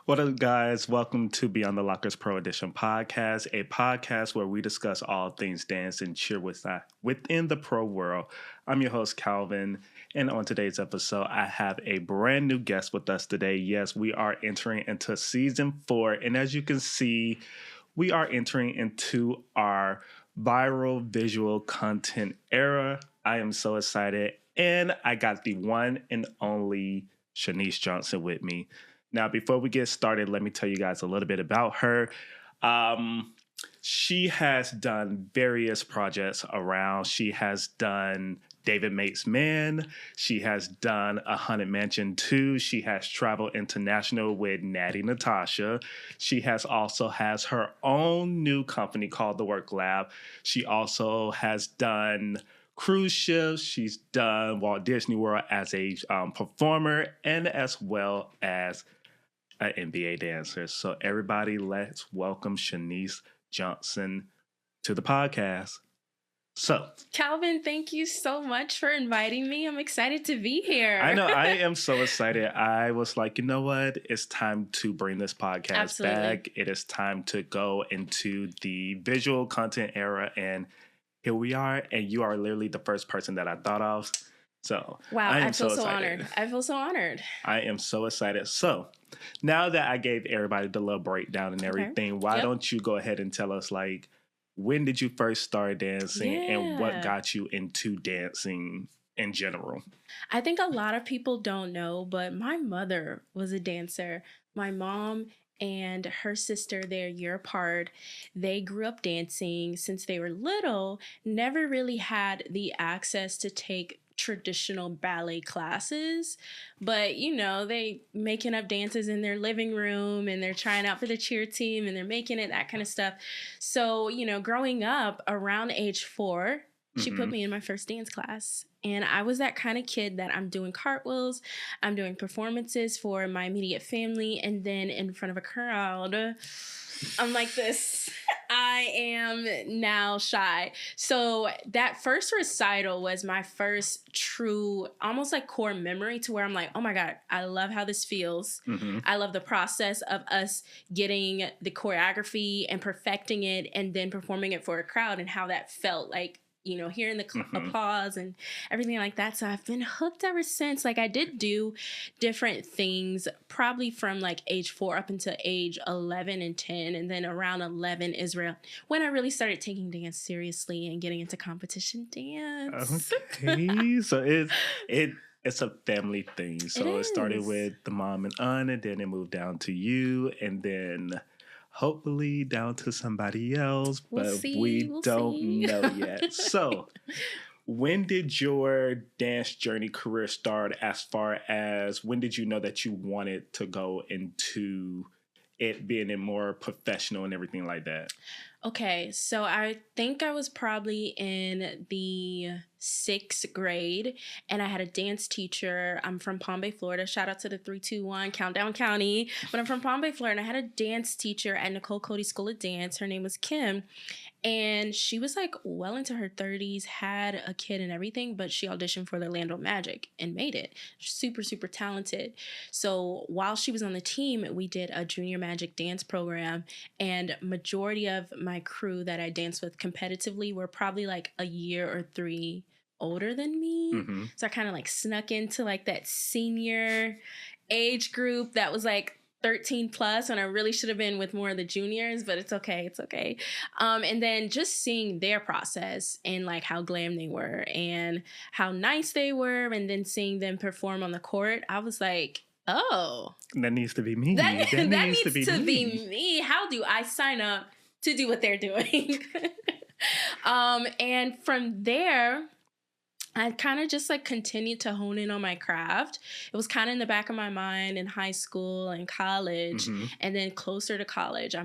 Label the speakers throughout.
Speaker 1: What up, guys? Welcome to Beyond the Lockers Pro Edition podcast, a podcast where we discuss all things dance and cheer within the pro world. I'm your host, Calvin, and on today's episode, I have a brand new guest with us today. Yes, we are entering into season 4, and as you can see, we are entering into our viral visual content era. I am so excited, and I got the one and only Chenise Johnson with me. Now, before we get started, let me tell you guys a little bit about her. She has done various projects around. She has done David Mates Man. She has done A Haunted Mansion 2. She has traveled international with Natty Natasha. She also has her own new company called The Work Lab. She also has done cruise ships. She's done Walt Disney World as a performer and as well as an NBA dancer. So everybody, let's welcome Chenise Johnson to the podcast. So,
Speaker 2: Calvin, thank you so much for inviting me. I'm excited to be here.
Speaker 1: I know, I am so excited. I was like, you know what? It's time to bring this podcast back. It is time to go into the visual content era, and here we are. And you are literally the first person that I thought of. So,
Speaker 2: wow, I feel so honored. I feel so honored.
Speaker 1: I am so excited. So, now that I gave everybody the little breakdown and everything, why don't you go ahead and tell us, like, when did you first start dancing and what got you into dancing in general?
Speaker 2: I think a lot of people don't know, but my mother was a dancer. My mom and her sister, they're a year apart. They grew up dancing since they were little, never really had the access to take traditional ballet classes, but you know, they making up dances in their living room and they're trying out for the cheer team and they're making it, that kind of stuff. So, you know, growing up around age 4, she put me in my first dance class. And I was that kind of kid that I'm doing cartwheels, I'm doing performances for my immediate family, and then in front of a crowd, I'm like this. I am now shy. So that first recital was my first true, almost like core memory to where I'm like, oh my God, I love how this feels. I love the process of us getting the choreography and perfecting it and then performing it for a crowd and how that felt like, you know, hearing the applause and everything like that. So I've been hooked ever since. Like I did do different things probably from like age 4 up until age 11 and 10. And then around 11 Israel, when I really started taking dance seriously and getting into competition dance.
Speaker 1: Okay. So it's a family thing. So it started with the mom and aunt, and then it moved down to you, and then hopefully down to somebody else, but we don't know yet. So, when did your dance journey career start, as far as when did you know that you wanted to go into it being a more professional and everything like that?
Speaker 2: Okay, so I think I was probably in the 6th grade and I had a dance teacher. I'm from Palm Bay, Florida. Shout out to the 321 Countdown County. But I'm from Palm Bay, Florida, and I had a dance teacher at Nicole Cody School of Dance. Her name was Kim. And she was like well into her 30s, had a kid and everything, but she auditioned for the Orlando Magic and made it. Super, super talented. So while she was on the team, we did a junior magic dance program, and majority of my crew that I danced with competitively were probably like a year or 3 older than me. So I kind of like snuck into like that senior age group that was like 13 plus, and I really should have been with more of the juniors, but it's okay. It's okay. And then just seeing their process and like how glam they were and how nice they were, and then seeing them perform on the court, I was like, oh,
Speaker 1: that needs to be me.
Speaker 2: That needs to be me. How do I sign up to do what they're doing? And from there, I kind of just like continued to hone in on my craft. It was kind of in the back of my mind in high school and college, and then closer to college,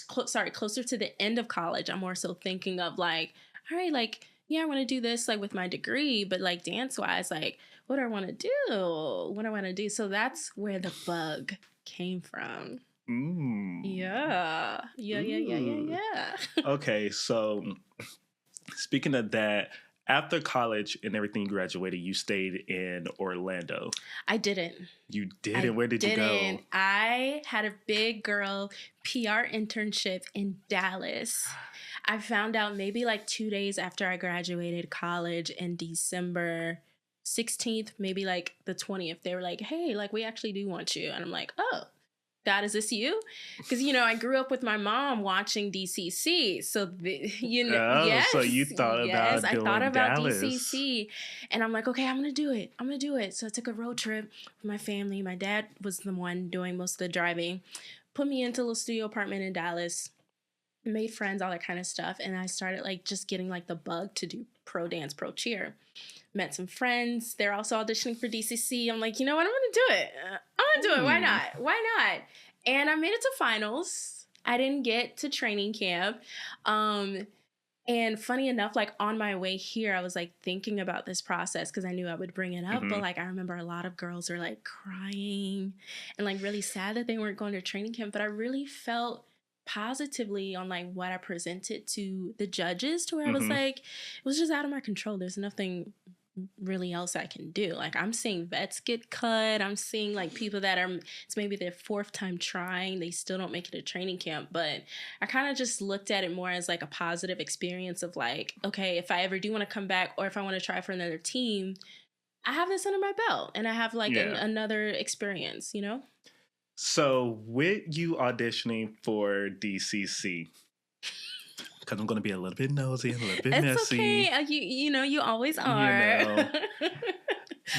Speaker 2: closer to the end of college, I'm more so thinking of like, all right, like, yeah, I want to do this like with my degree, but like dance wise, like, what do I want to do? What do I want to do? So that's where the bug came from. Yeah. Okay,
Speaker 1: so speaking of that, After college and everything, you graduated, you stayed in Orlando.
Speaker 2: I didn't.
Speaker 1: You didn't? Where did you go?
Speaker 2: I had a big girl PR internship in Dallas. I found out maybe like 2 days after I graduated college in December 16th, maybe like the 20th. They were like, hey, like we actually do want you. And I'm like, oh, God, is this you? Because, I grew up with my mom watching DCC. So,
Speaker 1: Oh,
Speaker 2: yes,
Speaker 1: so you thought
Speaker 2: yes,
Speaker 1: about
Speaker 2: I thought
Speaker 1: doing
Speaker 2: about
Speaker 1: Dallas.
Speaker 2: DCC. And I'm like, okay, I'm going to do it. I'm going to do it. So I took a road trip with my family. My dad was the one doing most of the driving, put me into a little studio apartment in Dallas, made friends, all that kind of stuff. And I started like just getting like the bug to do pro dance, pro cheer. Met some friends. They're also auditioning for DCC. I'm like, you know what? I'm going to do it. I'm going to do it. Why not? Why not? And I made it to finals. I didn't get to training camp. And funny enough, like on my way here, I was like thinking about this process because I knew I would bring it up. But like I remember a lot of girls are like crying and like really sad that they weren't going to training camp. But I really felt positively on like what I presented to the judges to where I was like, it was just out of my control. There's nothing really else I can do. Like I'm seeing vets get cut. I'm seeing like people that it's maybe their fourth time trying. They still don't make it to training camp. But I kind of just looked at it more as like a positive experience of like, okay, if I ever do want to come back or if I want to try for another team, I have this under my belt and I have like another experience,
Speaker 1: So with you auditioning for DCC, because I'm going to be a little bit nosy and a little bit messy.
Speaker 2: It's okay. You always are.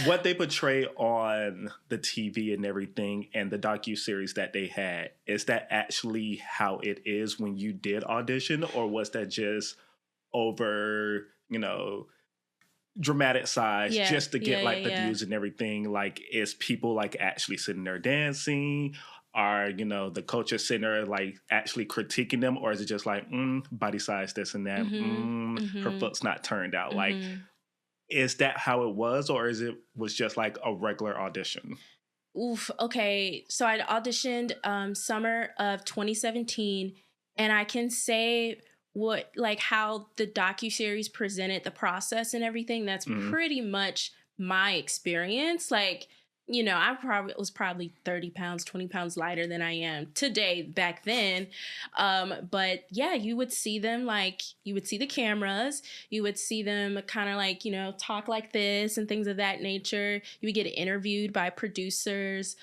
Speaker 1: What they portray on the TV and everything and the docuseries that they had, is that actually how it is when you did audition? Or was that just over, dramatic size just to get the views and everything? Like, is people like actually sitting there dancing? Are the coaches sitting there like actually critiquing them, or is it just like body size this and that, her foot's not turned out? Like, is that how it was, or was just like a regular audition?
Speaker 2: Oof. Okay, so I auditioned summer of 2017, and I can say how the docuseries presented the process and everything. That's pretty much my experience. Like, I was probably 30 pounds, 20 pounds lighter than I am today back then. But yeah, you would see them you would see the cameras, you would see them kind of like, talk like this and things of that nature. You would get interviewed by producers.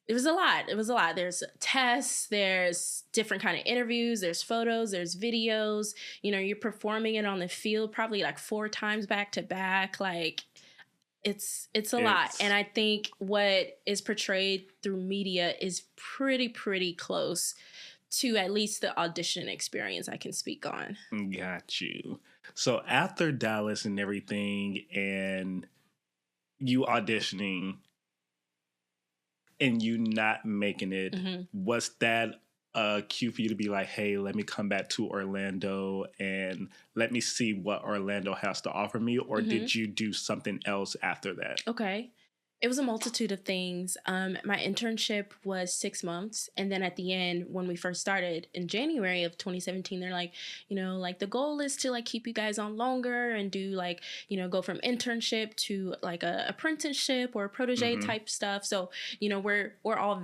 Speaker 2: It was a lot. There's tests, there's different kind of interviews, there's photos, there's videos. You're performing it on the field probably like 4 times back to back. Like, it's a lot. And I think what is portrayed through media is pretty close to at least the audition experience I can speak on.
Speaker 1: Got you. So after Dallas and everything and you auditioning and you not making it, was that a cue for you to be like, hey, let me come back to Orlando and let me see what Orlando has to offer me? Or did you do something else after that?
Speaker 2: Okay. It was a multitude of things. My internship was 6 months. And then at the end, when we first started in January of 2017, they're like, the goal is to like keep you guys on longer and do like, go from internship to like a apprenticeship or a protege type stuff. So, we're all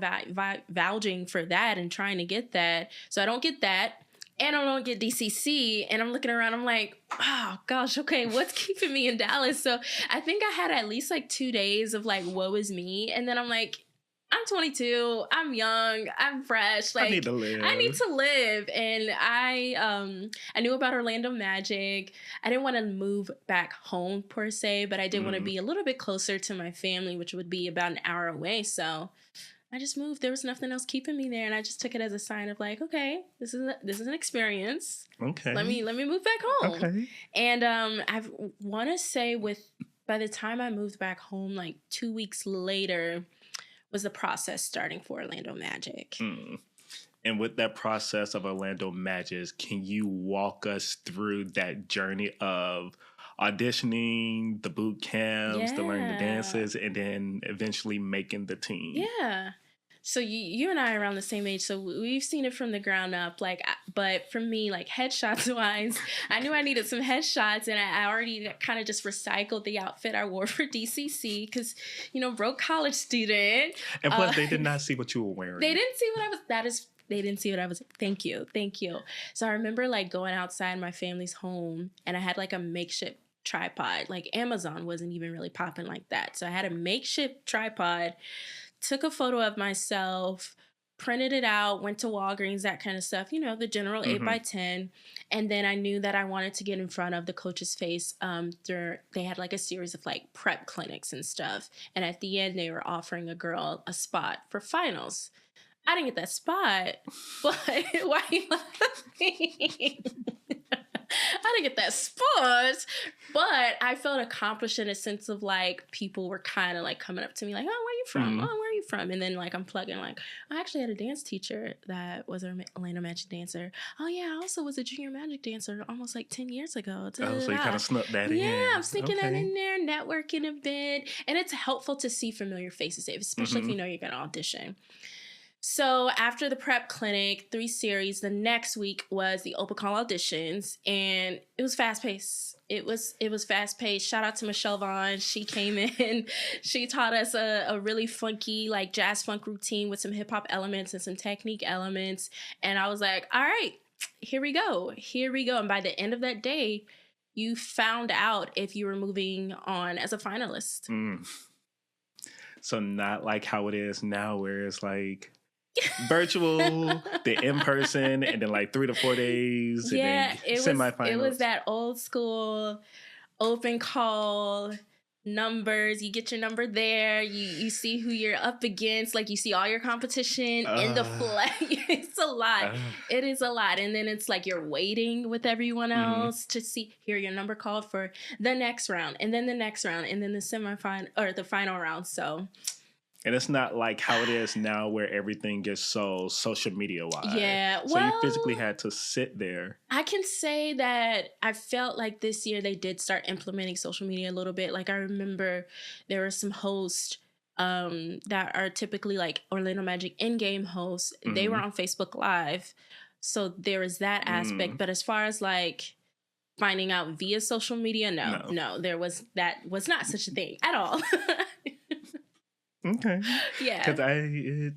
Speaker 2: vouching for that and trying to get that. So I don't get that. And I don't get DCC, and I'm looking around, I'm like, oh gosh, okay, what's keeping me in Dallas? So I think I had at least like 2 days of like, woe is me. And then I'm like, I'm 22, I'm young, I'm fresh. Like,
Speaker 1: I need to live.
Speaker 2: And I knew about Orlando Magic. I didn't want to move back home per se, but I did want to be a little bit closer to my family, which would be about an hour away. So I just moved. There was nothing else keeping me there, and I just took it as a sign of like, okay, this is an experience.
Speaker 1: Okay,
Speaker 2: let me move back home.
Speaker 1: Okay,
Speaker 2: and I want to say by the time I moved back home, like 2 weeks later, was the process starting for Orlando Magic.
Speaker 1: And with that process of Orlando Magic, can you walk us through that journey of auditioning, the boot camps, the learning the dances, and then eventually making the team?
Speaker 2: Yeah. So you and I are around the same age, so we've seen it from the ground up. Like, but for me, like headshots wise, I knew I needed some headshots, and I already kind of just recycled the outfit I wore for DCC because, broke college student.
Speaker 1: And plus, they did not see what you were wearing.
Speaker 2: They didn't see what I was. They didn't see what I was. Thank you. So I remember like going outside my family's home, and I had like a makeshift tripod. Like Amazon wasn't even really popping like that, so I had a makeshift tripod. Took a photo of myself, printed it out, went to Walgreens, that kind of stuff, the general 8x10. And then I knew that I wanted to get in front of the coach's face. They had like a series of like prep clinics and stuff. And at the end, they were offering a girl a spot for finals. I didn't get that spot, but why are you laughing? I didn't get that spot, but I felt accomplished in a sense of like people were kind of like coming up to me like, oh, where are you from? Oh, where are you from? And then like I'm plugging like, I actually had a dance teacher that was an Orlando Magic dancer. Oh yeah, I also was a junior Magic dancer almost like 10 years ago.
Speaker 1: Oh, so you kind of snuck that in.
Speaker 2: Yeah, I'm sneaking that in there, networking a bit. And it's helpful to see familiar faces, especially if you know you're going to audition. So after the prep clinic, 3 series, the next week was the open call auditions, and it was fast paced. It was fast paced. Shout out to Michelle Vaughn. She came in, she taught us a really funky like jazz funk routine with some hip hop elements and some technique elements. And I was like, all right, here we go. And by the end of that day, you found out if you were moving on as a finalist.
Speaker 1: So not like how it is now, where it's like virtual, the in-person, and then like 3 to 4 days, and then semifinals.
Speaker 2: It was that old school open call numbers. You get your number there. You see who you're up against. Like you see all your competition in the flag. It's a lot. It is a lot. And then it's like you're waiting with everyone else to hear your number called for the next round, and then the next round, and then the semifinal or the final round. So.
Speaker 1: And it's not like how it is now where everything gets so social media wise.
Speaker 2: Yeah.
Speaker 1: So you physically had to sit there.
Speaker 2: I can say that I felt like this year they did start implementing social media a little bit. Like I remember there were some hosts that are typically like Orlando Magic in-game hosts. They were on Facebook Live. So there was that aspect. But as far as like finding out via social media, no, that was not such a thing at all.
Speaker 1: Okay.
Speaker 2: Yeah.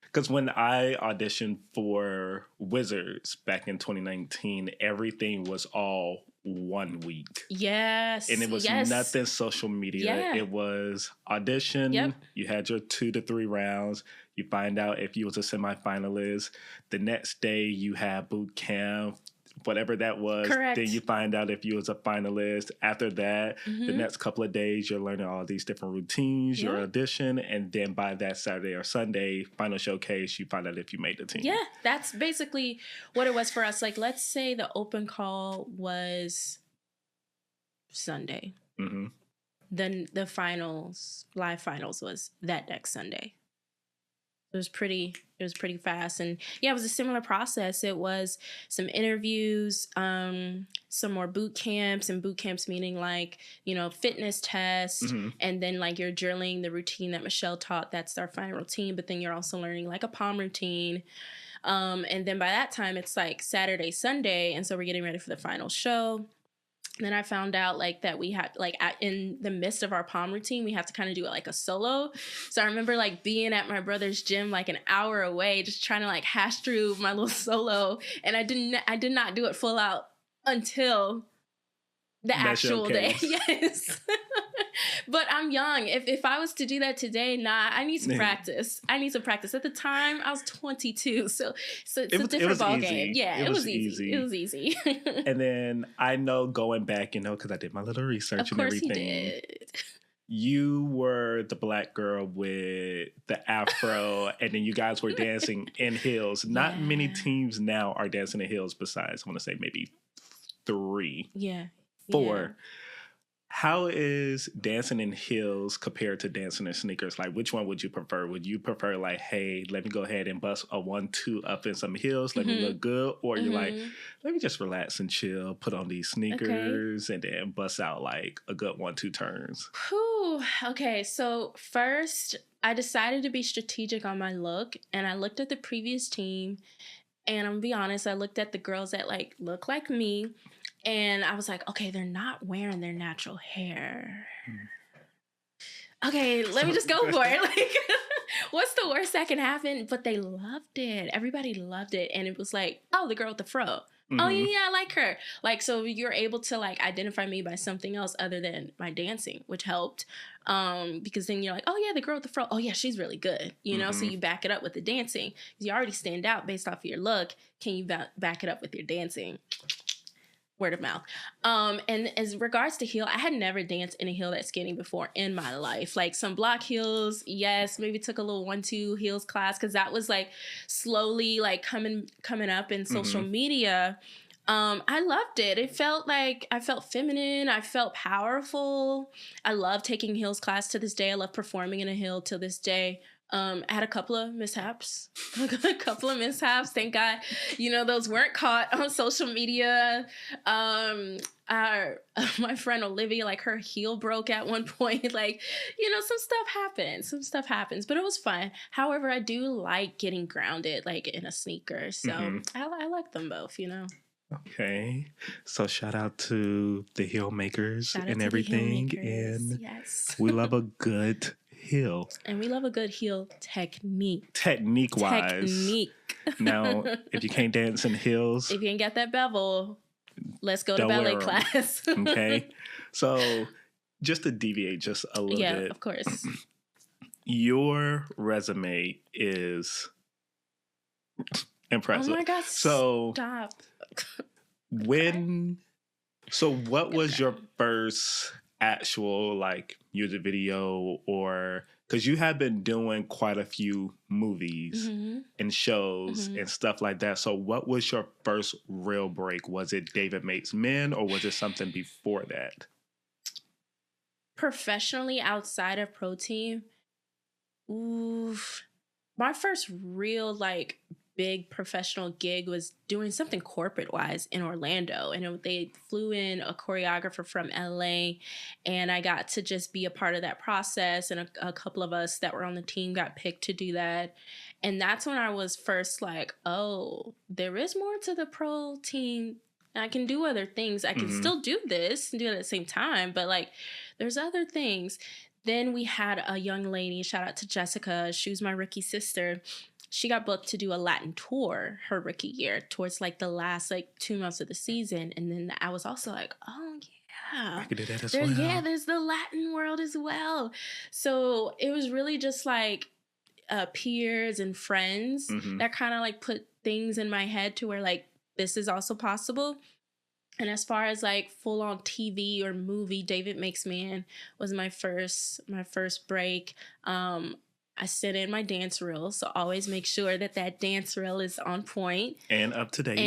Speaker 1: Because when I auditioned for Wizards back in 2019, everything was all 1 week.
Speaker 2: Yes.
Speaker 1: And it was nothing social media. Yeah. It was audition. Yep. You had your 2 to 3 rounds. You find out if you was a semifinalist. The next day you had boot camp. Whatever that was. Correct. Then you find out if you was a finalist. After that, the next couple of days, you're learning all these different routines, your audition, and then by that Saturday or Sunday, final showcase, you find out if you made the team.
Speaker 2: Yeah, that's basically what it was for us. Like, let's say the open call was Sunday. Then the live finals was that next Sunday. It was pretty fast. And yeah, it was a similar process. It was some interviews, some more boot camps, and boot camps meaning like, fitness tests, and then like you're drilling the routine that Michelle taught. That's our final routine. But then you're also learning like a palm routine. And then by that time it's like Saturday, Sunday. And so we're getting ready for the final show. And then I found out like that we had like in the midst of our palm routine, we have to kind of do it like a solo. So I remember like being at my brother's gym like an hour away, just trying to like hash through my little solo. And I did not do it full out until the actual day. Yes. But I'm young. If I was to do that today, I need some practice. At the time, I was 22. So it's a different ball game. Yeah, it was easy. It was easy.
Speaker 1: And then I know going back, because I did my little research and everything. Of course you did. You were the black girl with the afro, and then you guys were dancing in heels. Not many teams now are dancing in heels besides, I want to say maybe 3.
Speaker 2: Yeah.
Speaker 1: 4.
Speaker 2: Yeah.
Speaker 1: How is dancing in heels compared to dancing in sneakers? Like, which one would you prefer? Would you prefer like, hey, let me go ahead and bust a 1-2 up in some heels, let me look good? Or you're like, let me just relax and chill, put on these sneakers, and then bust out like a good 1-2 turns?
Speaker 2: Whew. Okay, so first, I decided to be strategic on my look, and I looked at the previous team, and I'm gonna be honest, I looked at the girls that like look like me, and I was like, okay, they're not wearing their natural hair. Okay, let me just go for it. Like, what's the worst that can happen? But they loved it. Everybody loved it. And it was like, oh, the girl with the fro. Mm-hmm. Oh, yeah, I like her. Like, so you're able to, like, identify me by something else other than my dancing, which helped. Because then you're like, oh, yeah, the girl with the fro. Oh, yeah, she's really good. You know, so you back it up with the dancing. You already stand out based off of your look. Can you back it up with your dancing? Word of mouth. And as regards to heel, I had never danced in a heel that skinny before in my life. Like some block heels, yes, maybe took a little 1-2 heels class because that was like slowly like coming up in social media. I loved it. It felt like I felt feminine. I felt powerful. I love taking heels class to this day. I love performing in a heel to this day. I had a couple of mishaps. Thank God. You know, those weren't caught on social media. My friend Olivia, like her heel broke at one point. Like, you know, some stuff happens, but it was fun. However, I do like getting grounded, like in a sneaker. So I like them both, you know.
Speaker 1: Okay. So shout out to the heel makers and everything. And
Speaker 2: yes,
Speaker 1: we love a good heel.
Speaker 2: And we love a good heel technique.
Speaker 1: Technique-wise. Now, if you can't dance in heels.
Speaker 2: If you ain't got that bevel, let's go to ballet class.
Speaker 1: Okay. So just to deviate just a little bit.
Speaker 2: Yeah, of course.
Speaker 1: Your resume is impressive.
Speaker 2: Oh my God, stop.
Speaker 1: What was your first actual like music video, or because you have been doing quite a few movies and shows and stuff like that, so what was your first real break? Was it David Makes Men, or was it something before that?
Speaker 2: Professionally, outside of Pro Team, my first real like big professional gig was doing something corporate wise in Orlando, and they flew in a choreographer from LA, and I got to just be a part of that process, and a couple of us that were on the team got picked to do that. And that's when I was first like, oh, there is more to the pro team. I can do other things. I can still do this and do it at the same time, but like there's other things. Then we had a young lady, shout out to Jessica, she was my rookie sister. She got booked to do a Latin tour her rookie year towards like the last like 2 months of the season. And then I was also like, oh yeah,
Speaker 1: I could do that as well.
Speaker 2: Yeah, there's the Latin world as well. So it was really just like peers and friends that kind of like put things in my head to where like this is also possible. And as far as like full on TV or movie, David Makes Man was my first break. I sent in my dance reel, so always make sure that dance reel is on point
Speaker 1: and up to date.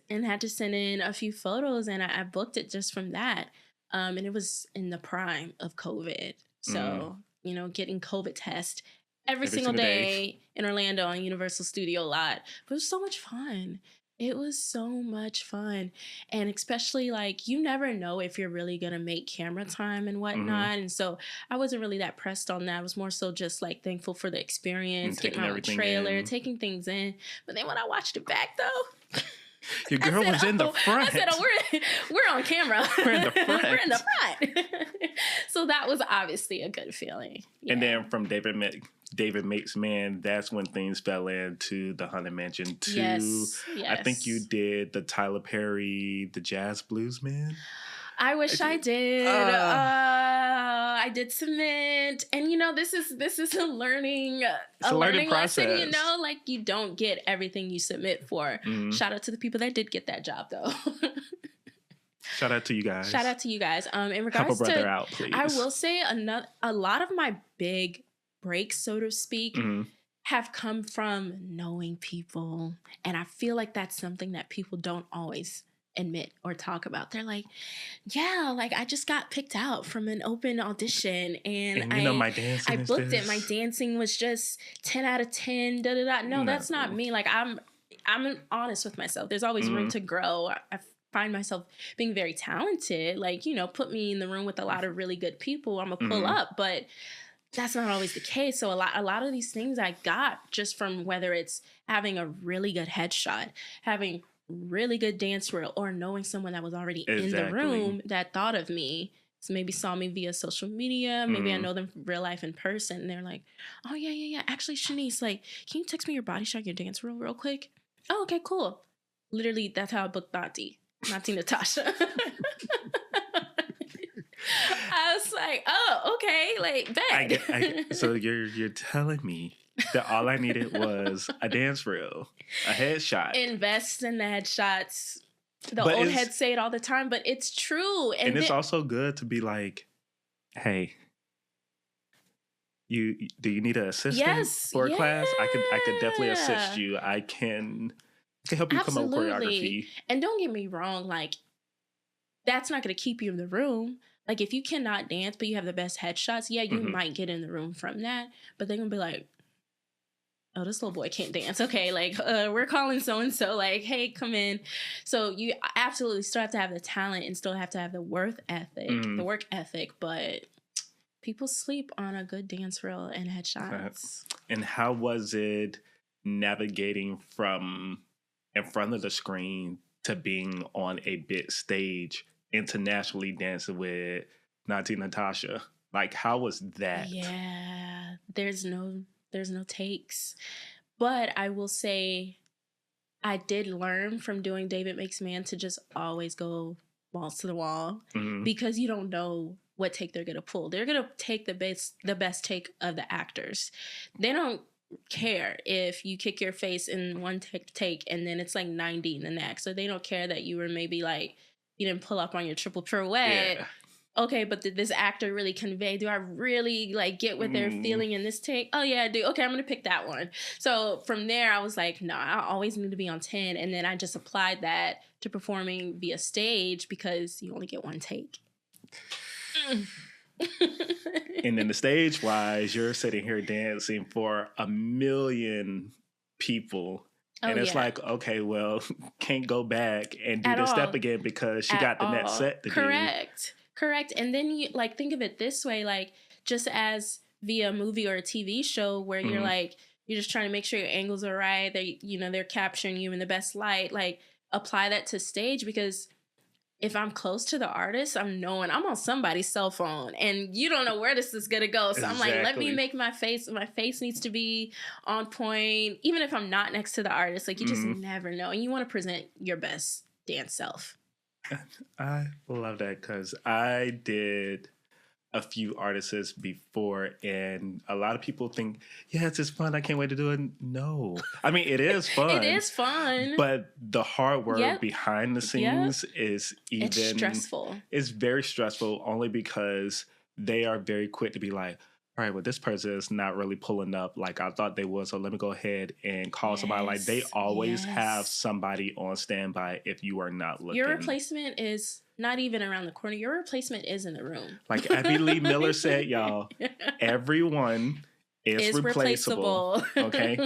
Speaker 1: And
Speaker 2: had to send in a few photos, and I booked it just from that. And it was in the prime of COVID, so you know, getting COVID test every single day in Orlando on Universal Studio lot. But it was so much fun. It was so much fun. And especially like you never know if you're really going to make camera time and whatnot. And so I wasn't really that pressed on that. I was more so just like thankful for the experience, getting out the trailer, taking things in. But then when I watched it back though,
Speaker 1: your girl was in the front.
Speaker 2: I said, oh, we're on camera.
Speaker 1: We're in the front.
Speaker 2: We're in the front. So that was obviously a good feeling. Yeah.
Speaker 1: And then from David Makes Man, that's when things fell into the Haunted Mansion 2.
Speaker 2: Yes.
Speaker 1: I think you did the Tyler Perry, the Jazz Blues Man.
Speaker 2: I wish I did. I did submit, and you know, this is a learning
Speaker 1: process.
Speaker 2: lesson. You know, like you don't get everything you submit for. Shout out to the people that did get that job, though.
Speaker 1: Shout out to you guys.
Speaker 2: In regards
Speaker 1: help a brother
Speaker 2: to,
Speaker 1: out, please.
Speaker 2: I will say a lot of my big breaks, so to speak, have come from knowing people, and I feel like that's something that people don't always admit or talk about. They're like, yeah, like I just got picked out from an open audition, and
Speaker 1: you know, my dancing
Speaker 2: I booked it. My dancing was just 10 out of 10. No, that's not me. Like I'm honest with myself. There's always room to grow. I find myself being very talented. Like, you know, put me in the room with a lot of really good people, I'm gonna pull up. But that's not always the case. So a lot of these things I got just from whether it's having a really good headshot, having really good dance reel, or knowing someone that was already in the
Speaker 1: Exactly.
Speaker 2: room that thought of me. So maybe saw me via social media. Maybe I
Speaker 1: Mm.
Speaker 2: know them from real life in person. And they're like, oh, yeah. Actually, Chenise, like, can you text me your body shot, your dance reel real quick? Oh, okay, cool. Literally, that's how I booked Nati Natasha. I was like, oh, okay, like, bet.
Speaker 1: So you're telling me that all I needed was a dance reel, a headshot.
Speaker 2: Invest in the headshots. The
Speaker 1: But
Speaker 2: old heads say it all the time, but it's true.
Speaker 1: And it's also good to be like, hey, do you need an assistant for a class? I could definitely assist you. I can help you come up with choreography.
Speaker 2: And don't get me wrong, like, that's not going to keep you in the room. Like, if you cannot dance, but you have the best headshots, yeah, you might get in the room from that. But they're going to be like, oh, this little boy can't dance. Okay, like, we're calling so-and-so, like, hey, come in. So you absolutely still have to have the talent and still have to have the work ethic, but people sleep on a good dance reel and headshots.
Speaker 1: And how was it navigating from in front of the screen to being on a big stage, internationally dancing with Nati Natasha? Like, how was that?
Speaker 2: Yeah, there's no takes. But I will say I did learn from doing David Makes Man to just always go balls to the wall, because you don't know what take they're going to pull. They're going to take the best take of the actors. They don't care if you kick your face in one take and then it's like 90 in the next. So they don't care that you were maybe like, you didn't pull up on your triple pirouette. Yeah. Okay, but did this actor really convey? Do I really like get what they're feeling in this take? Oh yeah, I do. Okay, I'm gonna pick that one. So from there, I was like, no, I always need to be on 10. And then I just applied that to performing via stage because you only get one take.
Speaker 1: And then the stage wise, you're sitting here dancing for 1 million people. And it's like, okay, well, can't go back and do this step again because she got the next set to do.
Speaker 2: Correct. And then you like think of it this way, like just as via a movie or a TV show where you're like, you're just trying to make sure your angles are right. They're capturing you in the best light. Like apply that to stage, because if I'm close to the artist, I'm on somebody's cell phone and you don't know where this is going to go. So I'm like, let me make my face needs to be on point. Even if I'm not next to the artist, like you just never know. And you want to present your best dance self.
Speaker 1: I love that because I did a few artists before and a lot of people think, yeah, it's just fun. I can't wait to do it. No. I mean, it is fun.
Speaker 2: It is fun.
Speaker 1: But the hard work behind the scenes is it's
Speaker 2: stressful.
Speaker 1: It's very stressful only because they are very quick to be like, all right, well, this person is not really pulling up like I thought they would. So let me go ahead and call somebody. Like they always have somebody on standby if you are not looking.
Speaker 2: Your replacement is not even around the corner. Your replacement is in the room.
Speaker 1: Like Abby Lee Miller said, y'all, everyone is replaceable. Okay?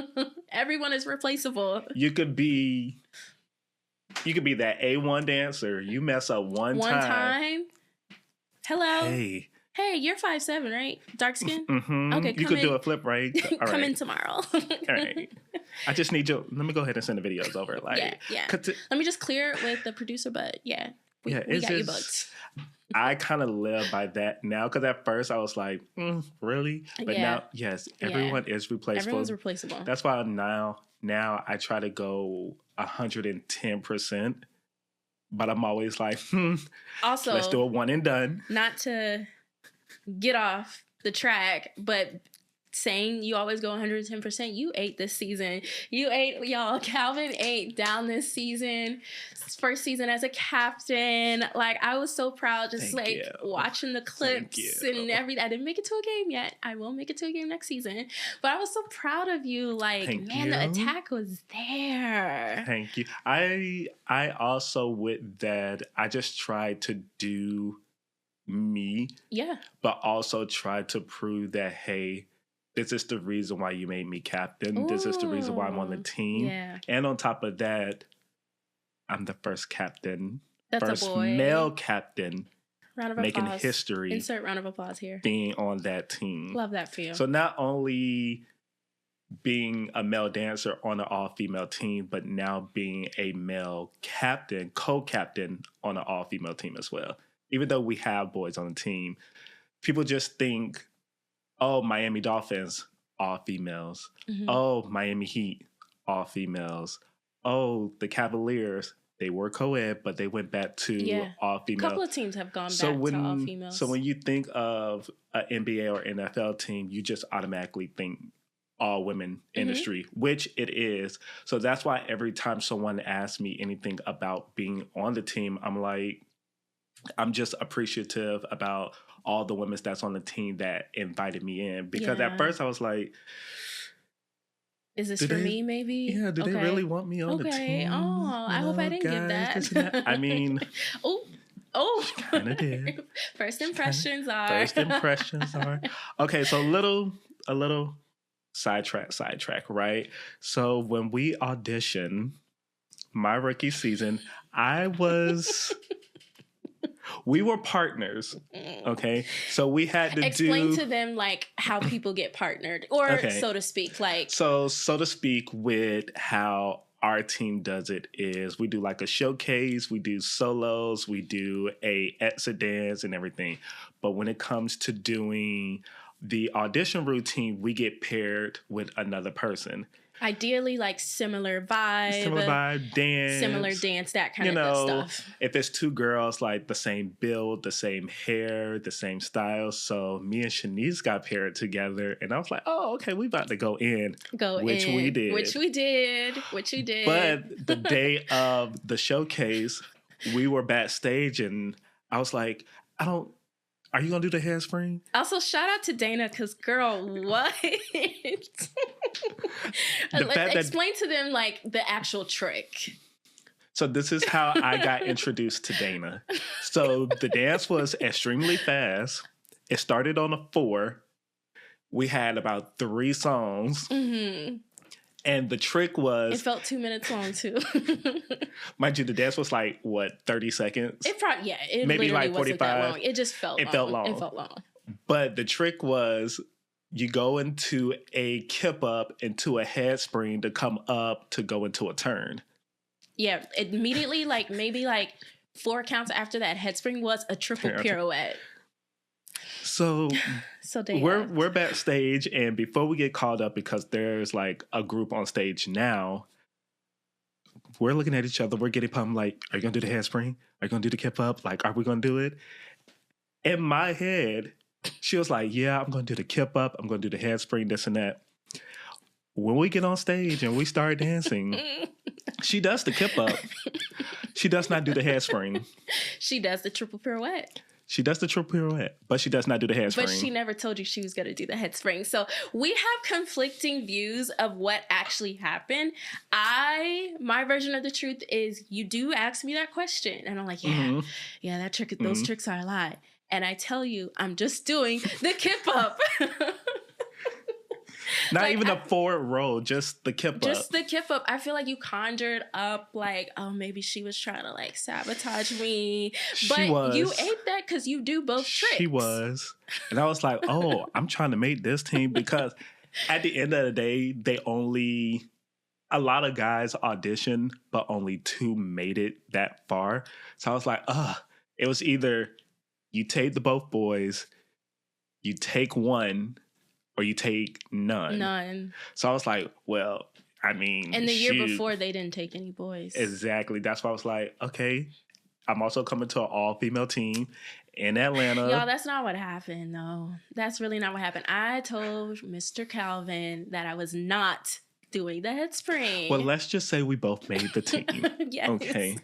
Speaker 2: Everyone is replaceable.
Speaker 1: You could be that A1 dancer. You mess up one time.
Speaker 2: Hello. Hey, you're 5'7", right? Dark skin?
Speaker 1: Mm-hmm. Okay, you could do a flip, right?
Speaker 2: All come in tomorrow.
Speaker 1: All right. I just need you. Let me go ahead and send the videos over. Like,
Speaker 2: yeah. Let me just clear it with the producer, but we got you booked.
Speaker 1: I kind of live by that now because at first I was like, really? But now, yes, everyone is replaceable.
Speaker 2: Everyone's replaceable.
Speaker 1: That's why now I try to go 110%. But I'm always like,
Speaker 2: also,
Speaker 1: let's do a one and done.
Speaker 2: Not to get off the track, but saying you always go 110%, you ate this season. Y'all, Calvin ate down this season. First season as a captain. Like, I was so proud just watching the clips and everything. I didn't make it to a game yet. I will make it to a game next season. But I was so proud of you. Like, the attack was there.
Speaker 1: Thank you. I also, with that, I just tried to do me. Yeah. But also try to prove that, hey, this is the reason why you made me captain. Ooh, this is the reason why I'm on the team. Yeah. And on top of that, I'm the first captain. That's first male captain
Speaker 2: Round of
Speaker 1: making
Speaker 2: applause.
Speaker 1: history.
Speaker 2: Insert round of applause here.
Speaker 1: Being on that team.
Speaker 2: Love that for you.
Speaker 1: So not only being a male dancer on an all-female team, but now being a male captain, co-captain on an all-female team as well. Even though we have boys on the team, people just think, oh, Miami Dolphins, all females.
Speaker 2: Mm-hmm.
Speaker 1: Oh, Miami Heat, all females. Oh, the Cavaliers, they were co-ed, but they went back to all female.
Speaker 2: A couple of teams have gone back to all females.
Speaker 1: So when you think of an NBA or NFL team, you just automatically think all women industry, which it is. So that's why every time someone asks me anything about being on the team, I'm like, I'm just appreciative about all the women that's on the team that invited me in. Because at first I was like,
Speaker 2: is this for me, maybe?
Speaker 1: Yeah, do they really want me on the team?
Speaker 2: Oh, I hope I didn't give that.
Speaker 1: I mean...
Speaker 2: Oh,
Speaker 1: kind of did.
Speaker 2: First impressions are.
Speaker 1: Okay, so a little sidetrack, right? So when we auditioned my rookie season, we were partners, okay? So we had to
Speaker 2: explain to them like how people get partnered, or so to speak, like
Speaker 1: so to speak, with how our team does it is we do like a showcase, we do solos, we do a exit dance and everything. But when it comes to doing the audition routine, we get paired with another person.
Speaker 2: Ideally, like similar vibe, dance, that kind of good stuff.
Speaker 1: If it's two girls, like the same build, the same hair, the same style. So me and Chenise got paired together, and I was like, "Oh, okay, we about to go in."
Speaker 2: Which we did.
Speaker 1: But the day of the showcase, we were backstage, and I was like, Are you gonna do the hairspring?
Speaker 2: Also, shout out to Dana, because girl, what? Explain to them like the actual trick.
Speaker 1: So this is how I got introduced to Dana. So the dance was extremely fast. It started on a 4. We had about 3 songs. Mm-hmm. And the trick was...
Speaker 2: It felt 2 minutes long, too.
Speaker 1: Mind you, the dance was like, 30 seconds?
Speaker 2: It
Speaker 1: maybe like 45.
Speaker 2: Wasn't that long. It just felt long. It felt long.
Speaker 1: But the trick was you go into a kip up, into a head spring to come up to go into a turn.
Speaker 2: Yeah, immediately, like maybe like 4 counts after that head spring was a triple pirouette.
Speaker 1: So we're backstage, and before we get called up, because there's like a group on stage now, we're looking at each other, we're getting pumped, like, are you gonna do the handspring? Are you gonna do the kip up? Like, are we gonna do it? In my head, she was like, yeah, I'm gonna do the kip up, I'm gonna do the handspring, this and that. When we get on stage and we start dancing, she does the kip up. She does not do the handspring.
Speaker 2: She does the triple pirouette.
Speaker 1: She does the triple pirouette, but she does not do the head spring.
Speaker 2: But she never told you she was going to do the head spring. So we have conflicting views of what actually happened. My version of the truth is you do ask me that question. And I'm like, that trick, those tricks are a lot. And I tell you, I'm just doing the kip up.
Speaker 1: Not like, even a forward roll, just the kip up.
Speaker 2: Just the kip up. I feel like you conjured up like, oh, maybe she was trying to like sabotage me. But you ate that because you do both tricks.
Speaker 1: She was. And I was like, oh, I'm trying to make this team, because at the end of the day, a lot of guys auditioned, but only 2 made it that far. So I was like, it was either you take the both boys, you take one, or you take none. So I was like, well, I mean...
Speaker 2: And the year before, they didn't take any boys.
Speaker 1: Exactly. That's why I was like, okay, I'm also coming to an all-female team in Atlanta.
Speaker 2: Y'all, that's not what happened, though. That's really not what happened. I told Mr. Calvin that I was not doing the head spring.
Speaker 1: Well, let's just say we both made the team.
Speaker 2: Yes.
Speaker 1: Okay.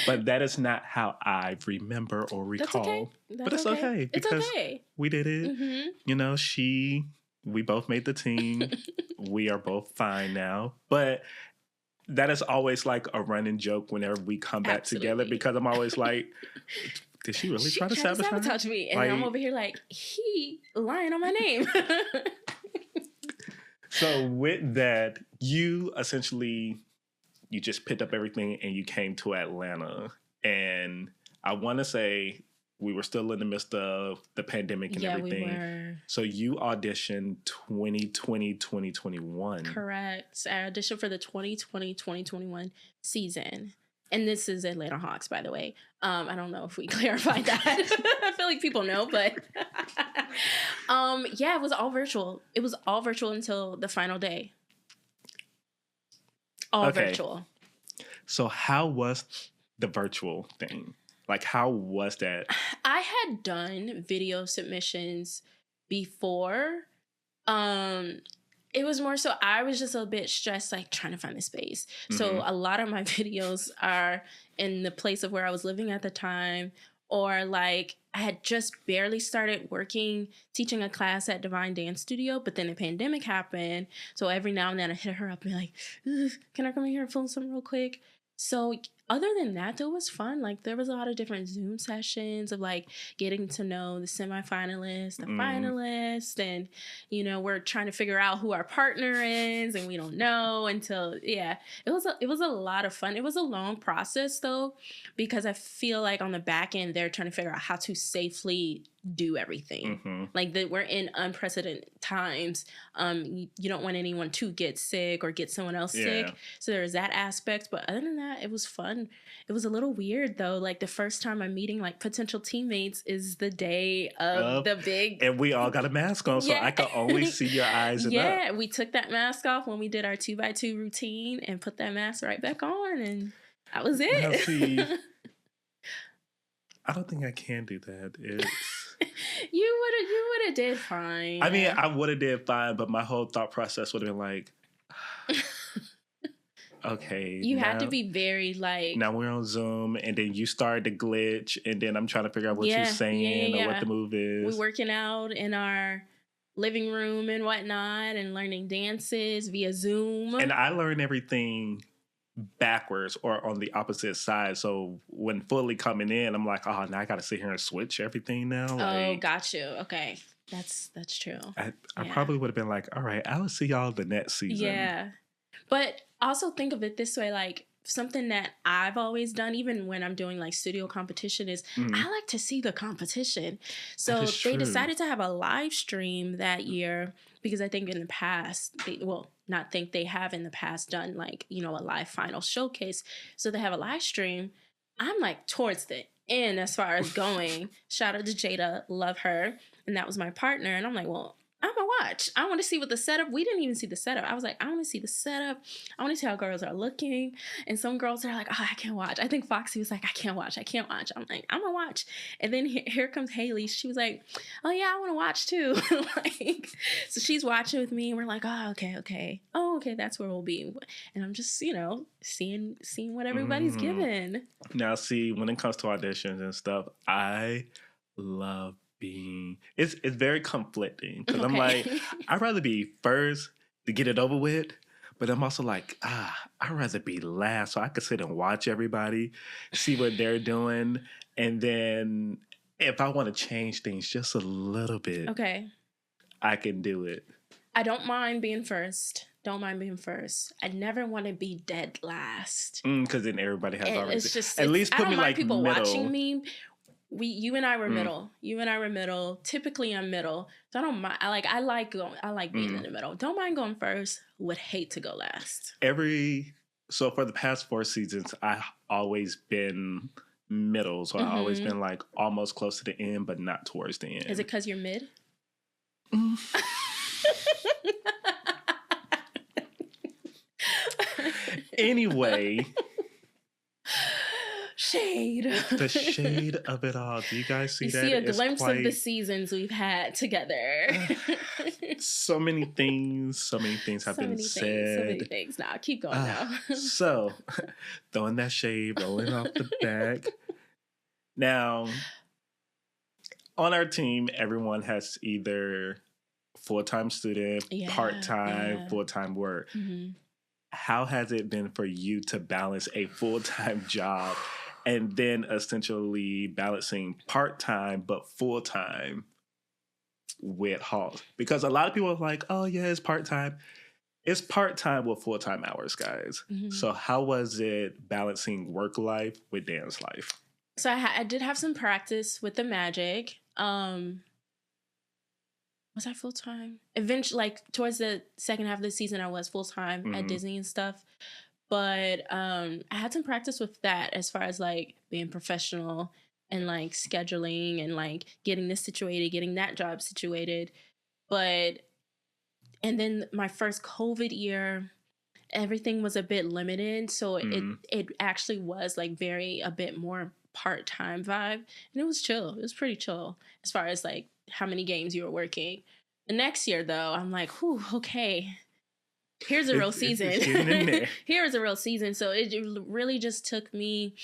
Speaker 1: But that is not how I remember or recall.
Speaker 2: That's okay.
Speaker 1: But it's okay. Because we did it.
Speaker 2: Mm-hmm.
Speaker 1: You know, we both made the team. We are both fine now. But that is always like a running joke whenever we come back together, because I'm always like, did she really try to sabotage
Speaker 2: me? And I'm over here like, he lying on my name.
Speaker 1: So with that, you just picked up everything and you came to Atlanta. And I want to say we were still in the midst of the pandemic and
Speaker 2: Yeah, we
Speaker 1: everything.
Speaker 2: were.
Speaker 1: So you auditioned 2020, 2021.
Speaker 2: Correct. I auditioned for the 2020-2021 season. And this is Atlanta Hawks, by the way. I don't know if we clarified that. I feel like people know, but yeah, it was all virtual. It was all virtual until the final day. All virtual.
Speaker 1: So how was the virtual thing? Like, how was that?
Speaker 2: I had done video submissions before. It was more so I was just a bit stressed, like trying to find a space. Mm-hmm. So a lot of my videos are in the place of where I was living at the time, or like I had just barely started working, teaching a class at Divine Dance Studio, but then the pandemic happened. So every now and then I hit her up and be like, can I come in here and film something real quick? So other than that, though, it was fun. Like, there was a lot of different Zoom sessions of, like, getting to know the semifinalists, the finalists, and, you know, we're trying to figure out who our partner is, and we don't know until, yeah. It was a lot of fun. It was a long process, though, because I feel like on the back end, they're trying to figure out how to safely do everything. Mm-hmm. Like, we're in unprecedented times. You don't want anyone to get sick or get someone else sick. So there's that aspect. But other than that, it was fun. It was a little weird, though. Like, the first time I'm meeting, like, potential teammates is the day of the big...
Speaker 1: And we all got a mask on, so I could only see your eyes and up.
Speaker 2: We took that mask off when we did our 2x2 routine and put that mask right back on, and that was it.
Speaker 1: Now, see, I don't think I can do that.
Speaker 2: You would have did fine.
Speaker 1: I mean, I would have did fine, but my whole thought process would have been like... Okay.
Speaker 2: You had to be very like...
Speaker 1: Now we're on Zoom, and then you started to glitch, and then I'm trying to figure out what you're saying or what the move is.
Speaker 2: We're working out in our living room and whatnot and learning dances via Zoom.
Speaker 1: And I learned everything backwards or on the opposite side. So when fully coming in, I'm like, oh, now I got to sit here and switch everything now.
Speaker 2: Like, got you. Okay. That's true.
Speaker 1: I probably would have been like, all right, I'll see y'all the next season.
Speaker 2: Yeah. But also think of it this way, like something that I've always done, even when I'm doing like studio competition, is I like to see the competition. So they decided to have a live stream that year because I think in the past, they have in the past done like, you know, a live final showcase. So they have a live stream. I'm like towards the end as far as going. Shout out to Jada, love her. And that was my partner. And I'm like, well, I'm gonna watch. I want to see what the setup. We didn't even see the setup. I was like, I want to see the setup. I want to see how girls are looking. And some girls are like, oh, I can't watch. I think Foxy was like, I can't watch. I'm like, I'm gonna watch. And then here comes Haley. She was like, oh yeah, I want to watch too. Like, so she's watching with me, and we're like, oh okay. Oh okay, that's where we'll be. And I'm just, you know, seeing what everybody's given.
Speaker 1: Now, see, when it comes to auditions and stuff, I love it's very conflicting because I'm like, I'd rather be first to get it over with, but I'm also like, I'd rather be last so I could sit and watch everybody, see what they're doing, and then if I want to change things just a little bit, I can do it.
Speaker 2: I don't mind being first. I never want to be dead last.
Speaker 1: Because then everybody has already.
Speaker 2: It's just,
Speaker 1: at least put me like
Speaker 2: people
Speaker 1: middle.
Speaker 2: Watching me. You and I were middle. Typically, I'm middle. So I don't mind. I like being in the middle. Don't mind going first. Would hate to go last.
Speaker 1: So for the past 4 seasons, I've always been middle. So I've always been like almost close to the end, but not towards the end.
Speaker 2: Is it because you're mid?
Speaker 1: Anyway.
Speaker 2: Shade.
Speaker 1: The shade of it all. Do you guys see that?
Speaker 2: You see a glimpse of the seasons we've had together.
Speaker 1: So many things have been said.
Speaker 2: So many things. Nah, keep going now.
Speaker 1: So, throwing that shade, rolling off the back. Now, on our team, everyone has either full-time student, part-time, full-time work. Mm-hmm. How has it been for you to balance a full-time job and then essentially balancing part-time but full-time with Hawks? Because a lot of people are like, oh yeah, it's part-time. It's part-time with full-time hours, guys. Mm-hmm. So how was it balancing work life with dance life?
Speaker 2: So I did have some practice with the Magic. Was I full time? Eventually, like towards the second half of the season, I was full time at
Speaker 1: Mm-hmm.
Speaker 2: Disney and stuff. But I had some practice with that as far as like being professional and like scheduling and like getting this situated, getting that job situated. But and then my first COVID year, everything was a bit limited, so
Speaker 1: Mm-hmm.
Speaker 2: it actually was like very a bit more part-time vibe, and it was chill. It was pretty chill as far as like how many games you were working. The next year though, I'm like, whew, okay, here's a real
Speaker 1: It's
Speaker 2: season.
Speaker 1: getting in there.
Speaker 2: Here's a real season. So it really just took me,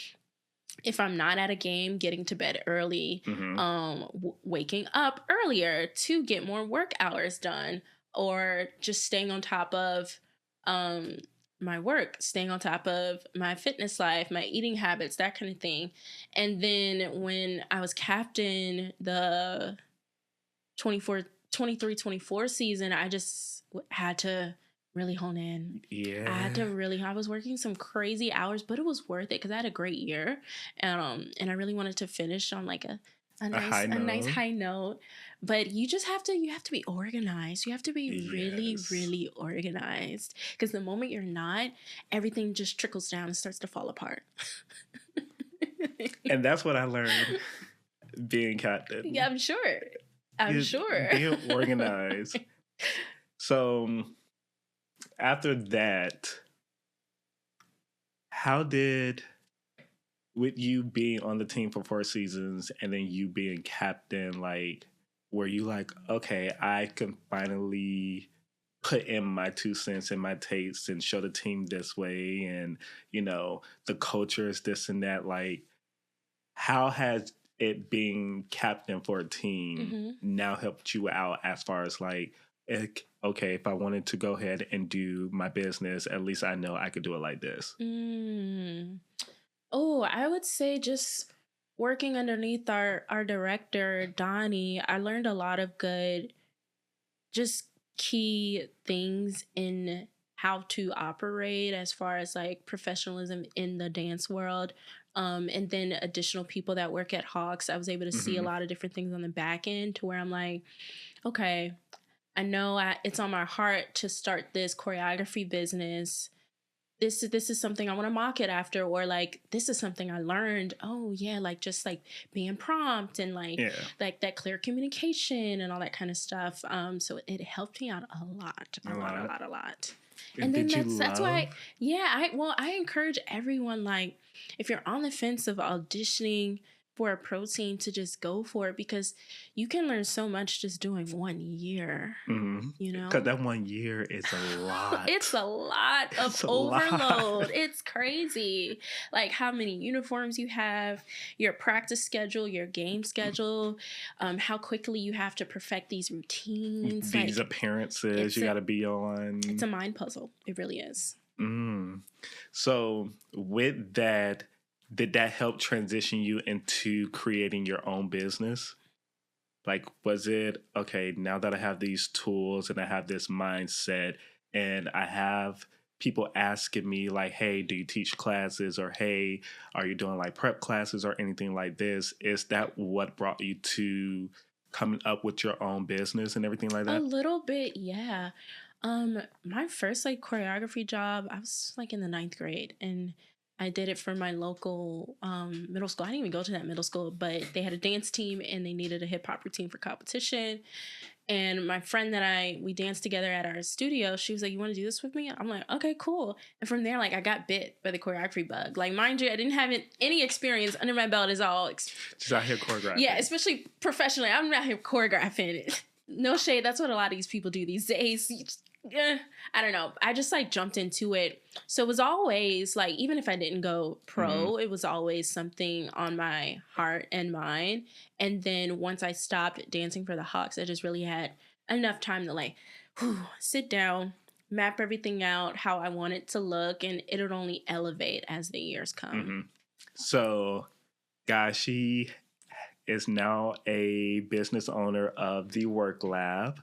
Speaker 2: if I'm not at a game, getting to bed early,
Speaker 1: Mm-hmm.
Speaker 2: waking up earlier to get more work hours done, or just staying on top of um, my work, staying on top of my fitness life, my eating habits, that kind of thing. And then when I was captain the 23-24 season, I just had to really hone in.
Speaker 1: Yeah.
Speaker 2: I was working some crazy hours, but it was worth it because I had a great year. And I really wanted to finish on like
Speaker 1: A high
Speaker 2: a nice
Speaker 1: note.
Speaker 2: high note. But you have to be organized. You have to be really,
Speaker 1: Yes.
Speaker 2: really organized. Because the moment you're not, everything just trickles down and starts to fall apart.
Speaker 1: And that's what I learned being captain.
Speaker 2: Yeah, I'm sure. I'm
Speaker 1: Is
Speaker 2: sure.
Speaker 1: being organized. So after that, how did, with you being on the team for 4 seasons and then you being captain, like, were you like, okay, I can finally put in my 2 cents and my takes and show the team this way, and the culture is this and that. Like, how has it being captain for a team
Speaker 2: Mm-hmm.
Speaker 1: now helped you out as far as like, okay, if I wanted to go ahead and do my business, at least I know I could do it like this.
Speaker 2: Mm. Oh, I would say just working underneath our director, Donnie, I learned a lot of good, just key things in how to operate as far as like professionalism in the dance world. And then additional people that work at Hawks, I was able to see a
Speaker 1: Mm-hmm.
Speaker 2: lot of different things on the back end to where I'm like, okay, I know it's on my heart to start this choreography business. This is something I want to mock it after, or like this is something I learned. Oh yeah, like just like being prompt and
Speaker 1: Yeah,
Speaker 2: like that clear communication and all that kind of stuff. So it helped me out a lot,
Speaker 1: a lot.
Speaker 2: a lot.
Speaker 1: And
Speaker 2: And then
Speaker 1: did you
Speaker 2: that's why,
Speaker 1: love?
Speaker 2: yeah, I encourage everyone, like, if you're on the fence of auditioning for a protein, to just go for it, because you can learn so much just doing 1 year, you
Speaker 1: Because
Speaker 2: know?
Speaker 1: that 1 year is a
Speaker 2: It's
Speaker 1: lot.
Speaker 2: a lot of
Speaker 1: It's a lot.
Speaker 2: overload. It's crazy. Like how many uniforms you have, your practice schedule, your game schedule, how quickly you have to perfect these routines.
Speaker 1: These
Speaker 2: Like
Speaker 1: appearances
Speaker 2: it's
Speaker 1: you
Speaker 2: a
Speaker 1: got to be on.
Speaker 2: it's a mind puzzle. It really is.
Speaker 1: Mm. So with that, did that help transition you into creating your own business? Like, was it, okay, now that I have these tools and I have this mindset and I have people asking me like, hey, do you teach classes, or hey, are you doing like prep classes or anything like this? Is that what brought you to coming up with your own business and everything like
Speaker 2: A
Speaker 1: that?
Speaker 2: little bit, yeah. My first like choreography job, I was like in the ninth grade, and I did it for my local middle school. I didn't even go to that middle school, but they had a dance team and they needed a hip hop routine for competition. And my friend that we danced together at our studio, she was like, "You want to do this with me?" I'm like, "Okay, cool." And from there, like, I got bit by the choreography bug. Like, mind you, I didn't have any experience under my belt. Is all.
Speaker 1: Just out here choreographing.
Speaker 2: Yeah, especially professionally. I'm not here choreographing it. No shade. That's what a lot of these people do these days. I don't know. I just like jumped into it. So it was always like, even if I didn't go pro, it was always something on my heart and mind. And then once I stopped dancing for the Hawks, I just really had enough time to like sit down, map everything out, how I want it to look, and it would only elevate as the years come.
Speaker 1: So, guys, she is now a business owner of the Work Lab.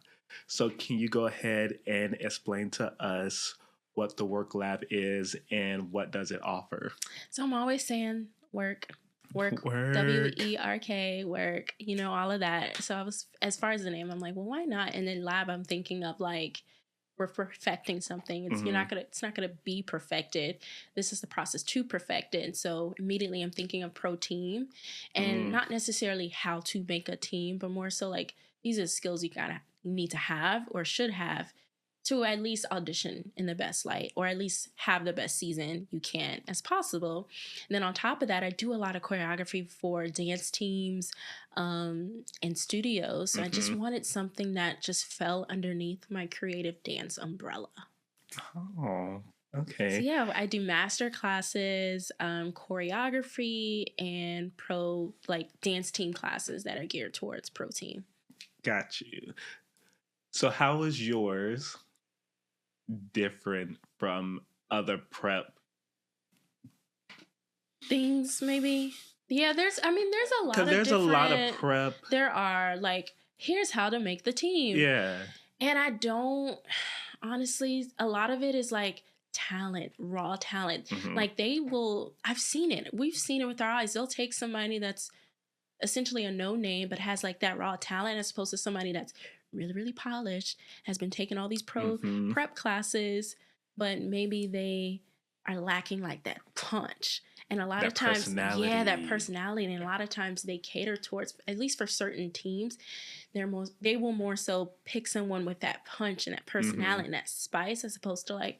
Speaker 1: So, can you go ahead and explain to us what the Work Lab is and what does it offer?
Speaker 2: So I'm always saying work. Work, WERK, work, you know, all of that. So I was, as far as the name, I'm like, well, why not? And then lab, I'm thinking of like, we're perfecting something. It's it's not gonna be perfected. This is the process to perfect it. And so immediately I'm thinking of pro team, and not necessarily how to make a team, but more so like these are skills you need to have or should have to at least audition in the best light, or at least have the best season you can as possible. And then on top of that, I do a lot of choreography for dance teams and studios. So I just wanted something that just fell underneath my creative dance umbrella.
Speaker 1: Oh, okay.
Speaker 2: So yeah, I do master classes, choreography, and pro like dance team classes that are geared towards pro team.
Speaker 1: Got you. So how is yours different from other prep
Speaker 2: things? Maybe. Yeah, there's a lot of
Speaker 1: there's a lot of prep.
Speaker 2: There are, like, here's how to make the team.
Speaker 1: Yeah.
Speaker 2: And I don't, honestly, a lot of it is like talent, raw talent. Like I've seen it. We've seen it with our eyes. They'll take somebody that's essentially a no name, but has like that raw talent, as opposed to somebody that's really, really polished, has been taking all these prep classes, but maybe they are lacking like that punch. And a lot of times, that personality. And a lot of times they cater towards, at least for certain teams, they will more so pick someone with that punch and that personality and that spice, as opposed to like,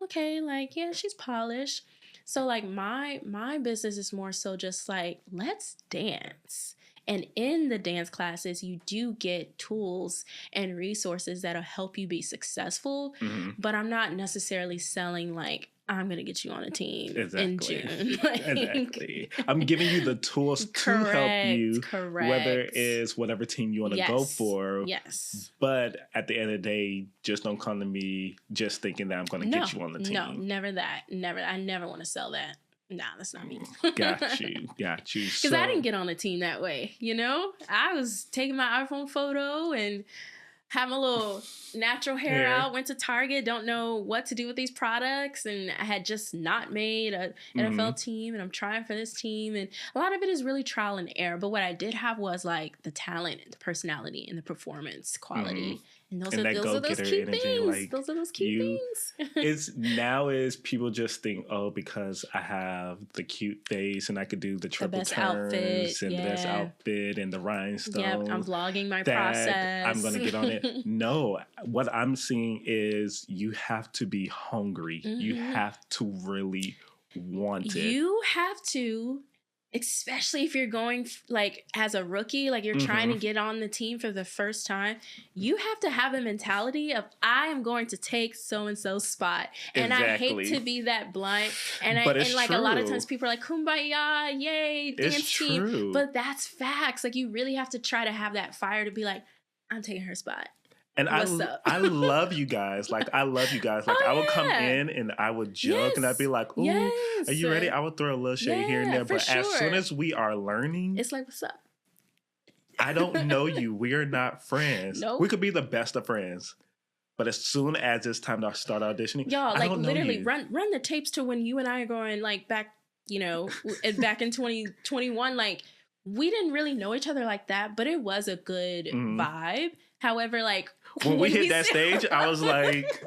Speaker 2: okay, like, yeah, she's polished. So like my business is more so just like, let's dance. And in the dance classes, you do get tools and resources that'll help you be successful. But I'm not necessarily selling like, I'm going to get you on a team in June.
Speaker 1: Exactly. I'm giving you the tools to help you, whether it is whatever team you want to go for.
Speaker 2: Yes.
Speaker 1: But at the end of the day, just don't come to me just thinking that I'm going to get you on the team.
Speaker 2: No, never that. Never. I never want to sell that. Nah, that's not me.
Speaker 1: Got you.
Speaker 2: Because I didn't get on a team that way, you know? I was taking my iPhone photo and have my little natural hair out, went to Target, don't know what to do with these products, and I had just not made an NFL team, and I'm trying for this team, and a lot of it is really trial and error. But what I did have was like the talent, the personality, and the performance quality. And those are those key things. Like, those are those key things.
Speaker 1: It's people just think, oh, because I have the cute face and I could do the triple turns and the best outfit and the rhinestones.
Speaker 2: Yeah, I'm vlogging my process.
Speaker 1: I'm going to get on it. No, what I'm seeing is you have to be hungry. You have to really want it.
Speaker 2: You have to. Especially if you're going like as a rookie, like you're trying to get on the team for the first time, you have to have the mentality of, I am going to take so-and-so's spot. And I hate to be that blunt. And like true. A lot of times people are like, kumbaya, yay, dance team. But that's facts. Like you really have to try to have that fire to be like, I'm taking her spot.
Speaker 1: And I love you guys. Like, I love you guys. Like, I would come in and I would joke and I'd be like, ooh, are you ready? I would throw a little shade here and there. But as soon as we are learning,
Speaker 2: it's like, what's up?
Speaker 1: I don't know you. We are not friends.
Speaker 2: Nope.
Speaker 1: We could be the best of friends. But as soon as it's time to start auditioning,
Speaker 2: y'all, like, literally run the tapes to when you and I are going, like, back, you know, back in 2021. Like, we didn't really know each other like that, but it was a good vibe. However, like,
Speaker 1: when we hit that stage, I was like,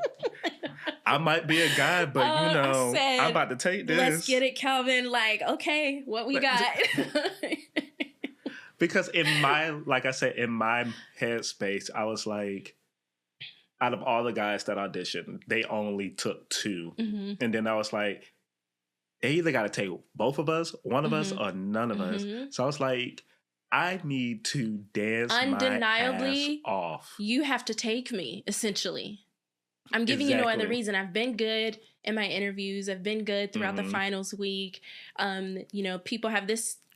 Speaker 1: I might be a guy, but you know, I'm about to take this.
Speaker 2: Let's get it, Calvin. Like, okay, what we got?
Speaker 1: Because like I said, in my headspace, I was like, out of all the guys that auditioned, they only took 2. And then I was like, they either got to take both of us, one of us, or none of us. So I was like, I need to dance undeniably my ass off.
Speaker 2: You have to take me, essentially. I'm giving you no other reason. I've been good in my interviews. I've been good throughout the finals week. You know, people have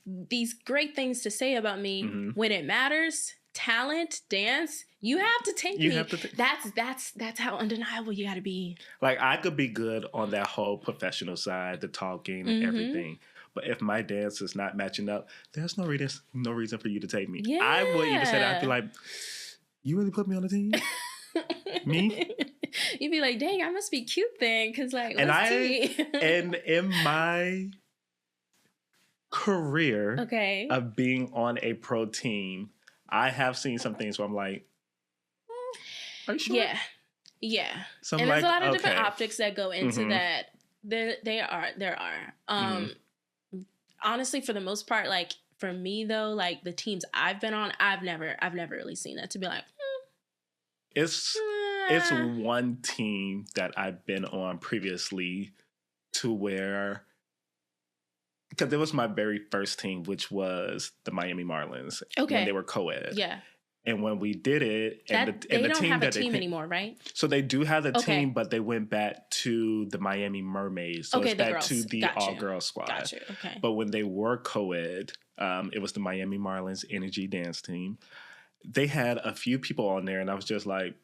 Speaker 2: these great things to say about me. When it matters, talent, dance, you have to take me. That's how undeniable you got to be.
Speaker 1: Like, I could be good on that whole professional side, the talking and everything. But if my dance is not matching up, there's no reason for you to take me.
Speaker 2: Yeah.
Speaker 1: I wouldn't even say that. I'd be like, you really put me on the team? Me?
Speaker 2: You'd be like, dang, I must be cute then. Because, like,
Speaker 1: and in my career
Speaker 2: Okay.
Speaker 1: of being on a pro team, I have seen some things where I'm like, are you sure?
Speaker 2: Yeah. Yeah.
Speaker 1: So I'm
Speaker 2: And
Speaker 1: like,
Speaker 2: there's a lot of different
Speaker 1: okay.
Speaker 2: optics that go into that. There are. Honestly, for the most part, like for me though, like the teams I've been on, I've never really seen that to be like,
Speaker 1: It's one team that I've been on previously to where, because it was my very first team, which was the Miami Marlins when they were co-ed.
Speaker 2: Yeah.
Speaker 1: And when we did it,
Speaker 2: they
Speaker 1: the
Speaker 2: don't
Speaker 1: team
Speaker 2: have a
Speaker 1: that
Speaker 2: team
Speaker 1: they
Speaker 2: anymore, right?
Speaker 1: So they do have a team, but they went back to the Miami Mermaids. So it's back to the all-girl squad.
Speaker 2: Gotcha. Okay.
Speaker 1: But when they were co-ed, it was the Miami Marlins Energy Dance Team. They had a few people on there, and I was just like,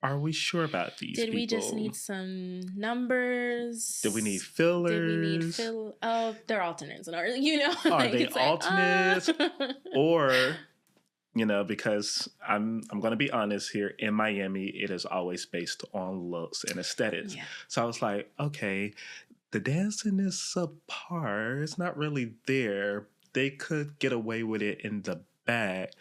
Speaker 1: are we sure about these people?
Speaker 2: Did we just need some numbers?
Speaker 1: Did we need fillers?
Speaker 2: Oh, they're alternates. Are
Speaker 1: like, they alternates? Or, because I'm going to be honest here, in Miami, it is always based on looks and aesthetics. Yeah. So I was like, okay, the dancing is subpar. It's not really there. They could get away with it in the back,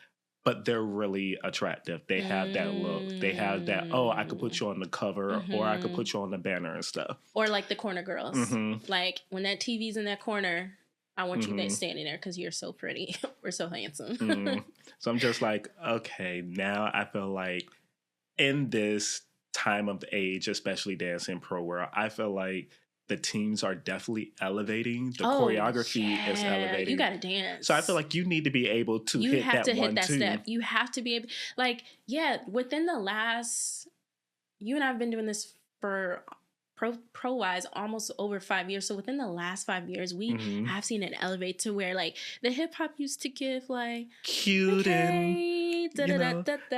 Speaker 1: but they're really attractive. They have that look. They have that, I could put you on the cover or I could put you on the banner and stuff.
Speaker 2: Or like the corner girls. Like when that TV's in that corner, I want you standing there because you're so pretty. We're so handsome.
Speaker 1: So I'm just like, okay, now I feel like in this time of age, especially dancing pro world, I feel like the teams are definitely elevating. The choreography is elevating.
Speaker 2: You gotta dance.
Speaker 1: So I feel like you need to be able to hit that
Speaker 2: step. You have to be able, within the last, you and I have been doing this for pro wise almost over 5 years. So within the last 5 years, we have seen it elevate to where like the hip hop used to give like
Speaker 1: cute and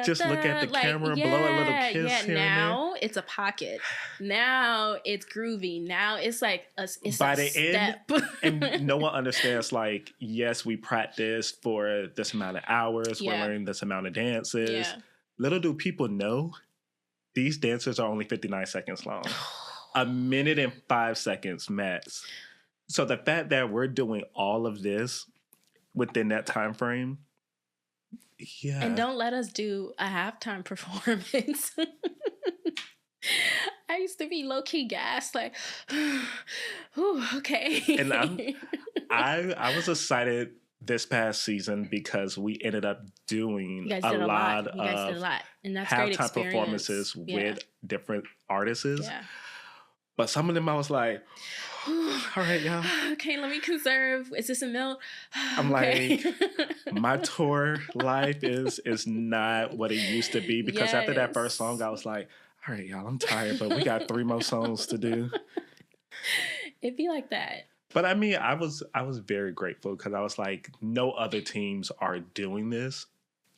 Speaker 1: just look at the camera, blow a little kiss here
Speaker 2: now it's a pocket. Now it's groovy. Now it's like it's
Speaker 1: by
Speaker 2: a
Speaker 1: the
Speaker 2: step.
Speaker 1: end, and no one understands. Like, yes, we practice for this amount of hours. We're learning this amount of dances. Yeah. Little do people know, these dances are only 59 seconds long. 1 minute and 5 seconds max. So the fact that we're doing all of this within that time frame, yeah.
Speaker 2: And don't let us do a halftime performance. I used to be low key gassed, like, okay.
Speaker 1: And I was excited this past season because we ended up doing a lot of
Speaker 2: and that's
Speaker 1: halftime performances with different artists. Yeah. But some of them I was like, all right, y'all.
Speaker 2: Okay, let me conserve. Is this a milk?
Speaker 1: I'm like, my tour life is not what it used to be, because after that first song, I was like, all right, y'all, I'm tired, but we got 3 more songs to do.
Speaker 2: It'd be like that.
Speaker 1: But I mean, I was very grateful because I was like, no other teams are doing this,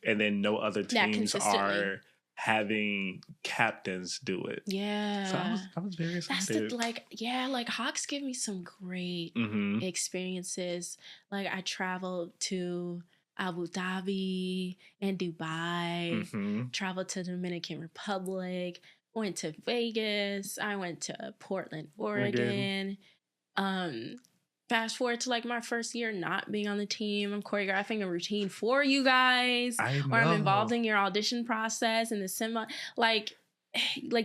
Speaker 1: and then no other teams are having captains do it.
Speaker 2: Yeah.
Speaker 1: So I was very excited.
Speaker 2: Like Hawks give me some great experiences. Like I traveled to Abu Dhabi and Dubai, traveled to the Dominican Republic, went to Vegas, I went to Portland, Oregon. Fast forward to like my first year not being on the team, I'm choreographing a routine for you guys, or I'm involved in your audition process and the semi. Like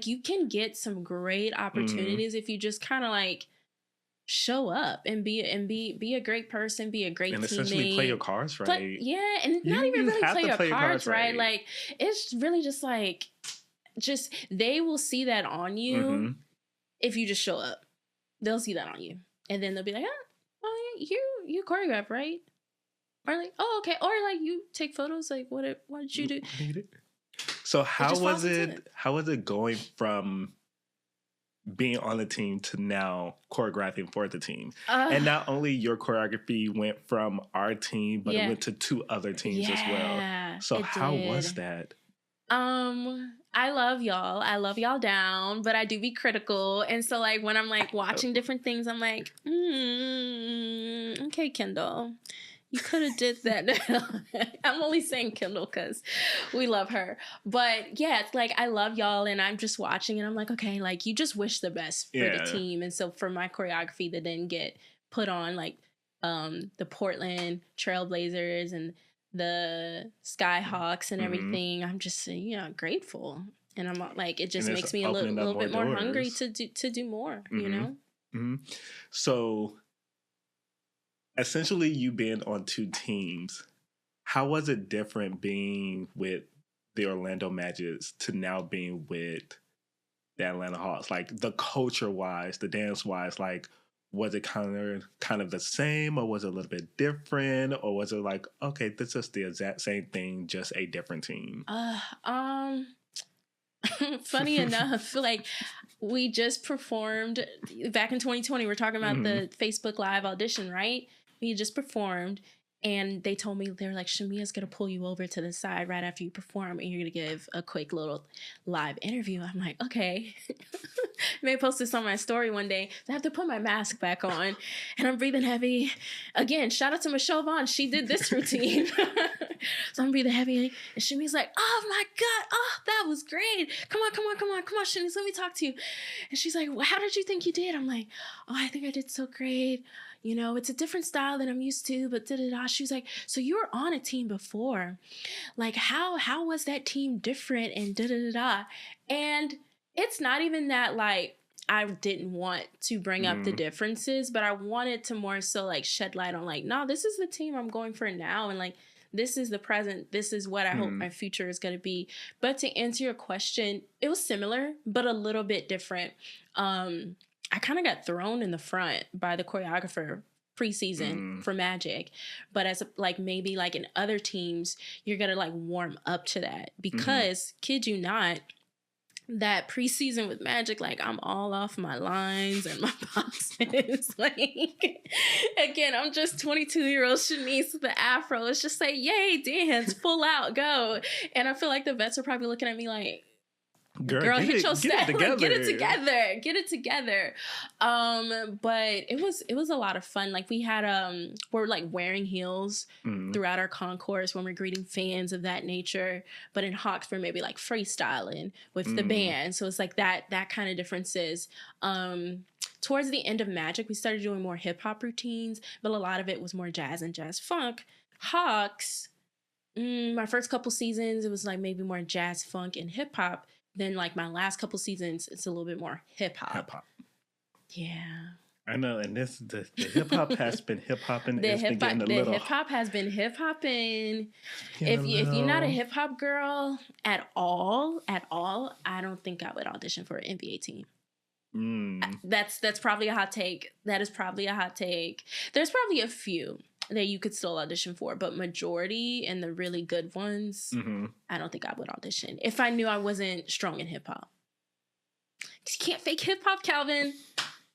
Speaker 2: you can get some great opportunities if you just kind of like show up and be a great person, be a great teammate, and essentially
Speaker 1: play your cards right.
Speaker 2: And not even really play your cards right. Like it's really just like they will see that on you if you just show up. They'll see that on you, and then they'll be like, you choreograph, right? Or like, oh, okay. Or like you take photos. Like, what did you do?
Speaker 1: So how was it going from being on the team to now choreographing for the team? And not only your choreography went from our team, but it went to 2 other teams as well. So how was that?
Speaker 2: I love y'all. I love y'all down, but I do be critical. And so like when I'm like watching different things, I'm like, okay, Kendall, you could have did that. I'm only saying Kendall because we love her. But yeah, it's like I love y'all and I'm just watching and I'm like, okay, like you just wish the best for the team. And so for my choreography to then get put on like the Portland Trailblazers and the Skyhawks and
Speaker 1: Mm-hmm.
Speaker 2: everything. I'm just grateful, and I'm like, it just
Speaker 1: And it's
Speaker 2: makes me a
Speaker 1: opening up
Speaker 2: little
Speaker 1: more
Speaker 2: bit more hungry
Speaker 1: doors.
Speaker 2: to do more.
Speaker 1: Mm-hmm. Mm-hmm. So essentially, you being on two teams, how was it different being with the Orlando Magic to now being with the Atlanta Hawks? Like the culture wise, the dance wise, like was it kind of the same, or was it a little bit different, or was it like, okay, this is the exact same thing, just a different team?
Speaker 2: Funny enough, like we just performed back in 2020. We're talking about
Speaker 1: Mm-hmm.
Speaker 2: the Facebook Live audition, right? We just performed, and they told me, they were like, Shamia's gonna pull you over to the side right after you perform, and you're gonna give a quick little live interview. I'm like, okay. May post this on my story one day. I have to put my mask back on, and I'm breathing heavy. Again, shout out to Michelle Vaughn. She did this routine. So I'm breathing heavy, and Shami's like, oh my God, oh, that was great. Come on, Shanice, let me talk to you. And she's like, well, how did you think you did? I'm like, oh, I think I did so great. You know, it's a different style than I'm used to, but da-da-da. She was like, so you were on a team before. Like, how was that team different and da-da-da-da? And it's not even that, like, I didn't want to bring up the differences, but I wanted to more so, like, shed light on, like, no, this is the team I'm going for now. And, like, this is the present. This is what I hope my future is going to be. But to answer your question, it was similar, but a little bit different. I kind of got thrown in the front by the choreographer preseason for Magic, but as like maybe like in other teams, you're gonna like warm up to that because kid you not, that preseason with Magic, like I'm all off my lines and my boxes. Like again, I'm just 22-year-old Chenise with the afro. It's just like, yay, dance, full out, go. And I feel like the vets are probably looking at me like, girl, hit your step. Like, get it together. But it was a lot of fun. Like we had we're like wearing heels throughout our concourse when we're greeting fans of that nature. But in Hawks, we're maybe like freestyling with the band. So it's like that kind of differences. Towards the end of Magic, we started doing more hip hop routines, but a lot of it was more jazz and jazz funk. Hawks, my first couple seasons, it was like maybe more jazz funk and hip hop. Then, like my last couple seasons, it's a little bit more hip hop. Yeah,
Speaker 1: I know, and the hip hop has been hip hopping.
Speaker 2: The hip hop has been hip hopping. If you're not a hip hop girl at all, I don't think I would audition for an NBA team. That's probably a hot take. That is probably a hot take. There's probably a few that you could still audition for, but majority and the really good ones, I don't think I would audition if I knew I wasn't strong in hip hop. You can't fake hip hop, Calvin.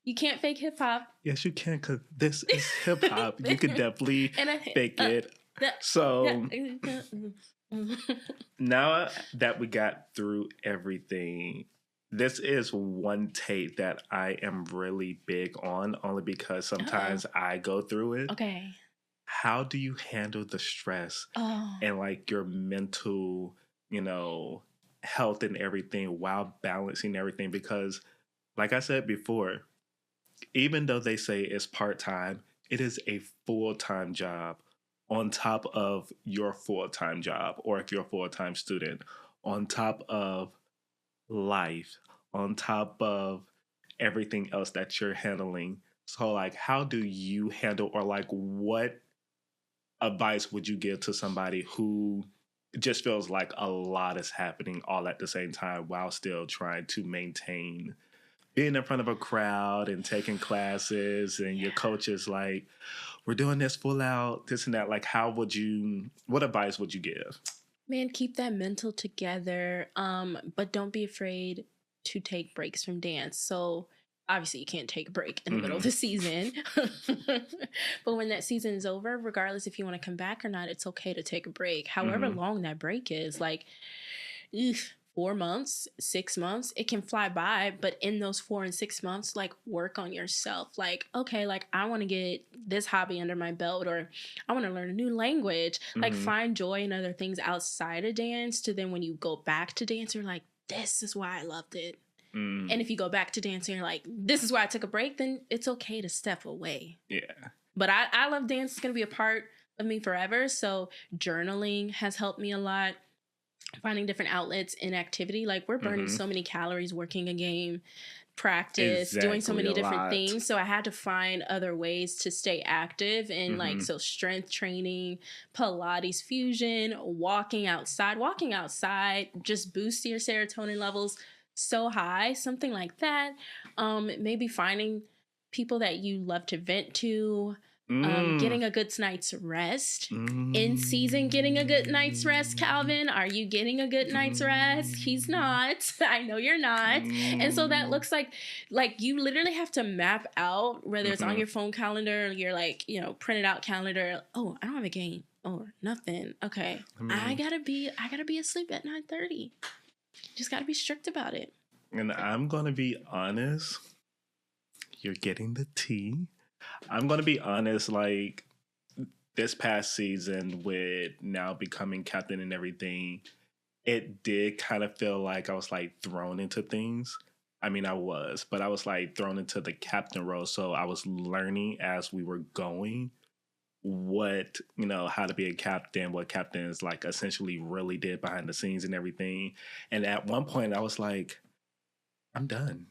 Speaker 2: You can't fake hip hop.
Speaker 1: Yes, you can, because this is hip hop. You can definitely fake it. So now that we got through everything, this is one take that I am really big on, only because sometimes I go through it.
Speaker 2: Okay.
Speaker 1: How do you handle the stress and like your mental, health and everything while balancing everything? Because like I said before, even though they say it's part-time, it is a full-time job on top of your full-time job, or if you're a full-time student, on top of life, on top of everything else that you're handling. So like, how do you handle, or like what advice would you give to somebody who just feels like a lot is happening all at the same time while still trying to maintain being in front of a crowd and taking classes, and your coach is like, we're doing this full out, this and that? Like, what advice would you give?
Speaker 2: Man, keep that mental together, but don't be afraid to take breaks from dance. So obviously you can't take a break in the middle of the season. But when that season is over, regardless if you want to come back or not, it's okay to take a break. However long that break is, like 4 months, 6 months, it can fly by. But in those 4 and 6 months, like work on yourself. Like, okay, like I want to get this hobby under my belt, or I want to learn a new language. Like find joy in other things outside of dance, to then when you go back to dance, you're like, this is why I loved it. And if you go back to dancing, you're like, this is why I took a break, then it's okay to step away.
Speaker 1: Yeah.
Speaker 2: But I love dance. It's going to be a part of me forever. So journaling has helped me a lot. Finding different outlets in activity. Like, we're burning so many calories working a game, practice, doing so many different things. So I had to find other ways to stay active, and like, so strength training, Pilates fusion, walking outside just boosts your serotonin levels so high, something like that. Maybe finding people that you love to vent to, getting a good night's rest. In season, getting a good night's rest. Calvin, are you getting a good night's rest? He's not. I know you're not. And so that looks like you literally have to map out, whether it's on your phone calendar or your, like, you know, printed out calendar. Oh, I don't have a game. Oh, nothing. Okay. I gotta be asleep at 9:30. Just gotta be strict about it.
Speaker 1: And I'm gonna be honest. You're getting the tea. I'm going to be honest, like, this past season with now becoming captain and everything, it did kind of feel like I was, like, thrown into things. I mean, I was, but I was, like, thrown into the captain role. So I was learning as we were going what, you know, how to be a captain, what captains, like, essentially really did behind the scenes and everything. And at one point, I was like, I'm done.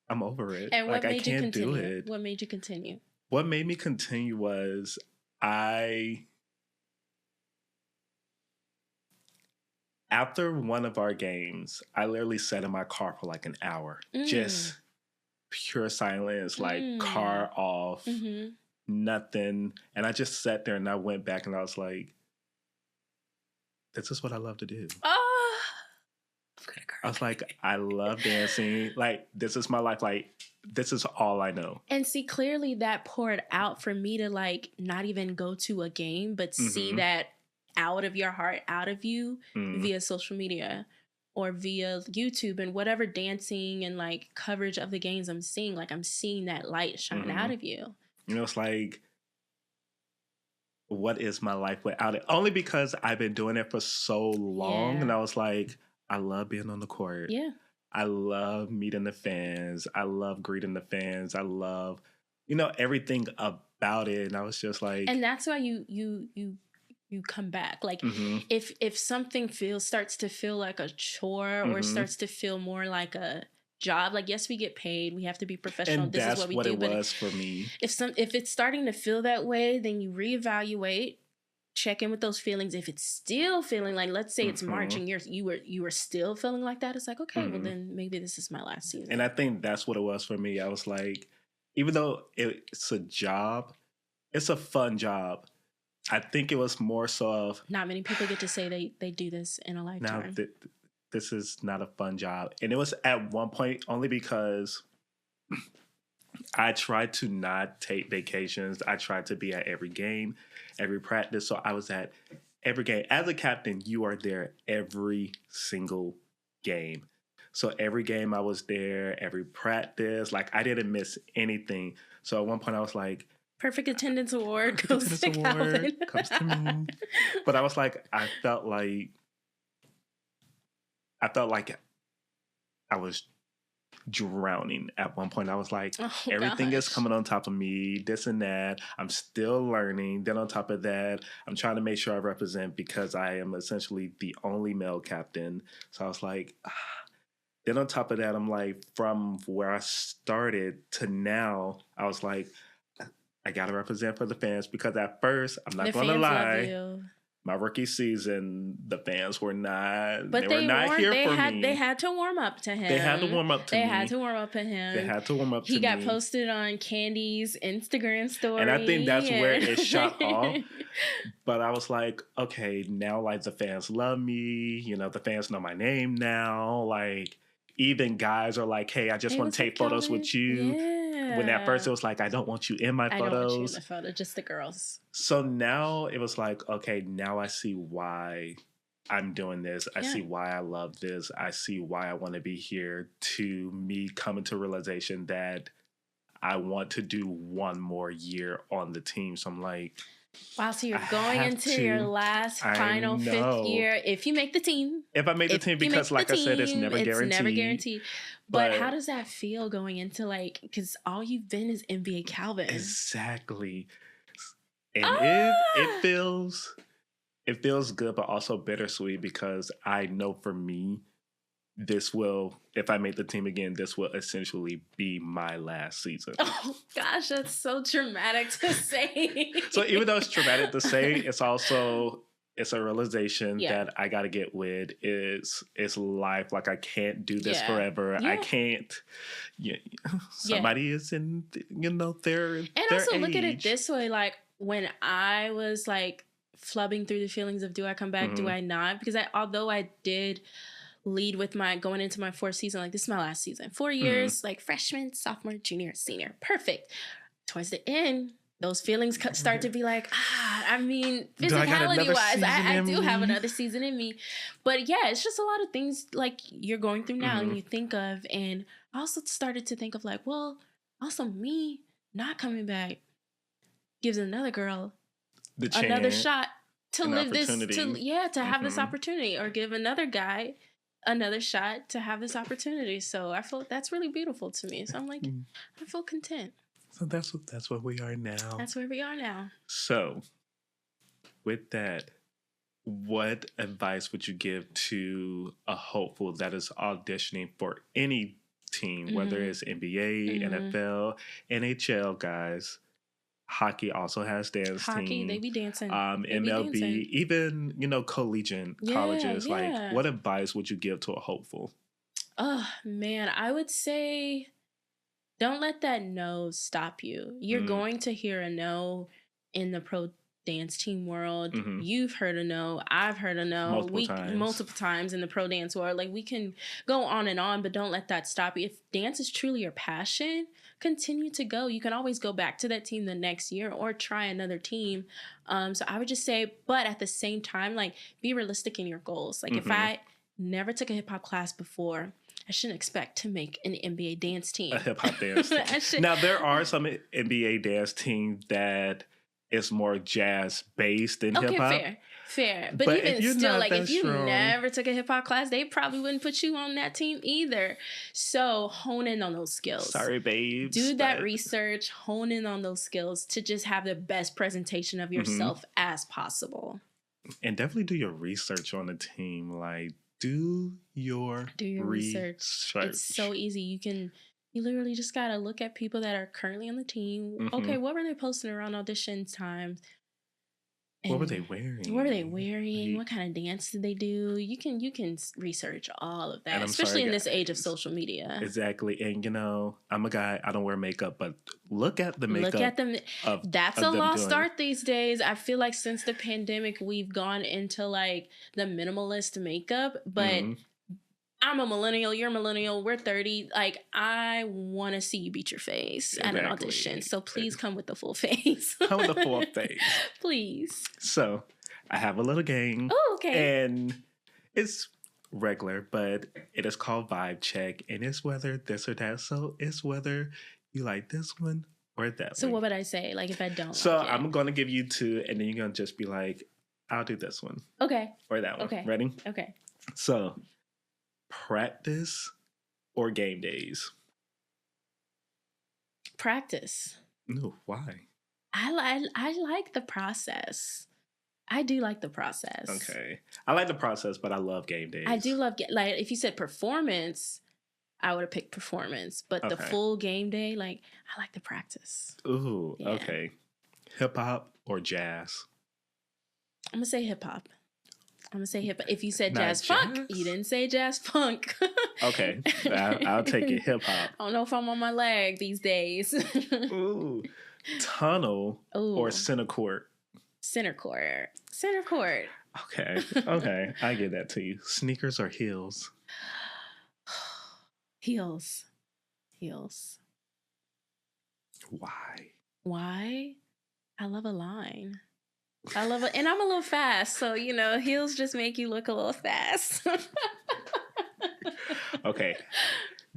Speaker 1: I'm over it.
Speaker 2: And what
Speaker 1: like,
Speaker 2: made
Speaker 1: I can't
Speaker 2: you continue?
Speaker 1: do it.
Speaker 2: What made you continue?
Speaker 1: What made me continue was after one of our games, I literally sat in my car for like an hour. Just pure silence, like car off, nothing. And I just sat there and I went back and I was like, this is what I love to do.
Speaker 2: Oh,
Speaker 1: I was like, I love dancing. Like, this is my life. Like, this is all I know.
Speaker 2: And see, clearly that poured out for me to, like, not even go to a game, but see that out of your heart, out of you via social media or via YouTube and whatever dancing and, like, coverage of the games I'm seeing. Like, I'm seeing that light shine out of you.
Speaker 1: You know, it's like, what is my life without it? Only because I've been doing it for so long. And I was like, I love being on the court.
Speaker 2: Yeah.
Speaker 1: I love meeting the fans. I love greeting the fans. I love, you know, everything about it. And I was just like,
Speaker 2: and that's why you come back. Like, if something starts to feel like a chore or starts to feel more like a job, like, yes, we get paid, we have to be professional,
Speaker 1: and
Speaker 2: this
Speaker 1: that's
Speaker 2: is what we
Speaker 1: what
Speaker 2: do,
Speaker 1: it
Speaker 2: but
Speaker 1: was for me.
Speaker 2: If it's starting to feel that way, then you reevaluate, check in with those feelings. If it's still feeling like, let's say it's March and you were still feeling like that, it's like, okay, well, then maybe this is my last season.
Speaker 1: And I think that's what it was for me. I was like, even though it's a job, it's a fun job. I think it was more so of,
Speaker 2: not many people get to say they do this in a lifetime.
Speaker 1: Now, this is not a fun job. And it was at one point only because I tried to not take vacations. I tried to be at every game, every practice. So I was at every game. As a captain, you are there every single game. So every game I was there, every practice. Like, I didn't miss anything. So at one point I was like,
Speaker 2: perfect attendance award goes to Calvin.
Speaker 1: Comes to me. But I was like, I felt like I was drowning at one point. I was like, everything is coming on top of me, this and that. I'm still learning. Then on top of that, I'm trying to make sure I represent because I am essentially the only male captain. So I was like, Then on top of that, I'm like, from where I started to now, I was like, I got to represent for the fans because at first, I'm not going to lie, my rookie season, the fans were not,
Speaker 2: but
Speaker 1: they were not here for me.
Speaker 2: They had to warm up to him.
Speaker 1: They had to warm up to me.
Speaker 2: They had to warm up to him.
Speaker 1: They had to warm up to me.
Speaker 2: He got posted on Candy's Instagram story.
Speaker 1: And I think that's where it shot off. But I was like, okay, now like the fans love me. You know, the fans know my name now. Like, even guys are like, hey, I just want to take photos with you.
Speaker 2: Yeah.
Speaker 1: When at first it was like, I don't want you in my photos. I don't want you in
Speaker 2: the photo, just the girls.
Speaker 1: So now it was like, okay, now I see why I'm doing this. I see why I love this. I see why I want to be here, to me coming to realization that I want to do one more year on the team. So I'm like,
Speaker 2: Wow, so you're
Speaker 1: I
Speaker 2: going
Speaker 1: have
Speaker 2: into your
Speaker 1: to.
Speaker 2: last
Speaker 1: I
Speaker 2: final fifth
Speaker 1: know.
Speaker 2: year. If you make the team,
Speaker 1: If I make the
Speaker 2: if
Speaker 1: team,
Speaker 2: you
Speaker 1: because
Speaker 2: make the
Speaker 1: like I said, it's
Speaker 2: team,
Speaker 1: never
Speaker 2: it's never
Speaker 1: guaranteed.
Speaker 2: guaranteed. But how
Speaker 1: But
Speaker 2: does that feel going into like, because all you've been is NBA Calvin?
Speaker 1: exactly. And
Speaker 2: Ah!
Speaker 1: it feels good, but also bittersweet because I know for me, this will, if I make the team again, this will essentially be my last season.
Speaker 2: Oh gosh, that's so traumatic to say.
Speaker 1: So even though it's traumatic to say, it's a realization
Speaker 2: Yeah.
Speaker 1: that I got to get with. It's life. Like I can't do this
Speaker 2: Yeah.
Speaker 1: forever.
Speaker 2: Yeah.
Speaker 1: I can't. Yeah, somebody is in their
Speaker 2: And
Speaker 1: their
Speaker 2: also
Speaker 1: age.
Speaker 2: look at it this way, like when I was like flubbing through the feelings of do I come back, do I not? Because although I did lead with my going into my fourth season, like this is my last season, 4 years, like freshman, sophomore, junior, senior, perfect. Towards the end, those feelings start to be like, I mean, physicality wise, I do have another season in me. But yeah, it's just a lot of things like you're going through now and you think of. And I also started to think of like, well, also me not coming back gives another girl another shot to live this, to have this opportunity, or give another guy another shot to have this opportunity. So I feel that's really beautiful to me. So I'm like, I feel content.
Speaker 1: So that's where we are now.
Speaker 2: That's where we are now.
Speaker 1: So with that, what advice would you give to a hopeful that is auditioning for any team, whether it's NBA, NFL, NHL, guys? Hockey also has dance team.
Speaker 2: They be dancing.
Speaker 1: MLB, even collegiate colleges.
Speaker 2: Yeah.
Speaker 1: Like, what advice would you give to a hopeful?
Speaker 2: Oh man, I would say don't let that no stop you. You're going to hear a no in the pro dance team world. You've heard a no. I've heard a no. Multiple times in the pro dance world. Like we can go on, but don't let that stop you. If dance is truly your passion, continue to go. You can always go back to that team the next year or try another team. So I would just say, but at the same time, like be realistic in your goals. Like if I never took a hip hop class before, I shouldn't expect to make an NBA dance team.
Speaker 1: A hip hop dance team. Now there are some NBA dance teams that is more jazz based than hip hop.
Speaker 2: Fair. But even still, like if you never took a hip hop class, they probably wouldn't put you on that team either. So hone in on those skills.
Speaker 1: Sorry, babes.
Speaker 2: Do that research, hone in on those skills to just have the best presentation of yourself as possible.
Speaker 1: And definitely do your research on the team. Like do your research.
Speaker 2: It's so easy. You literally just gotta look at people that are currently on the team. Okay, what were they posting around audition times?
Speaker 1: What were they wearing?
Speaker 2: What kind of dance did they do? You can research all of that, especially in this age of social media.
Speaker 1: Exactly. And I'm a guy, I don't wear makeup, but look at the makeup.
Speaker 2: Look at them. That's a lost art these days. I feel like since the pandemic, we've gone into like the minimalist makeup, but I'm a millennial, you're a millennial, we're 30. Like, I want to see you beat your face at an audition. So please come with the full face.
Speaker 1: Come with the full face.
Speaker 2: Please.
Speaker 1: So, I have a little game.
Speaker 2: Oh, okay.
Speaker 1: And it's regular, but it is called Vibe Check. And it's whether this or that. So, it's whether you like this one or that one.
Speaker 2: So, what would I say? Like, if I don't
Speaker 1: So, I'm going to give you two, and then you're going to just be like, I'll do this one.
Speaker 2: Okay.
Speaker 1: Or that one.
Speaker 2: Okay.
Speaker 1: Ready?
Speaker 2: Okay.
Speaker 1: So, practice or game days?
Speaker 2: Practice.
Speaker 1: No, why?
Speaker 2: I like the process. I do like the process.
Speaker 1: Okay. I like the process, but I love game days.
Speaker 2: I do love, like, if you said performance, I would have picked performance. But the full game day, like, I like the practice.
Speaker 1: Ooh, okay. Hip hop or jazz?
Speaker 2: I'm going to say hip hop. If you said jazz funk, you didn't say jazz funk.
Speaker 1: Okay. I'll take it. Hip hop.
Speaker 2: I don't know if I'm on my leg these days.
Speaker 1: Ooh. Tunnel or center court?
Speaker 2: Center court.
Speaker 1: Okay. I get that to you. Sneakers or heels?
Speaker 2: Heels. Why? I love a line. And I'm a little fast, so heels just make you look a little fast.
Speaker 1: Okay.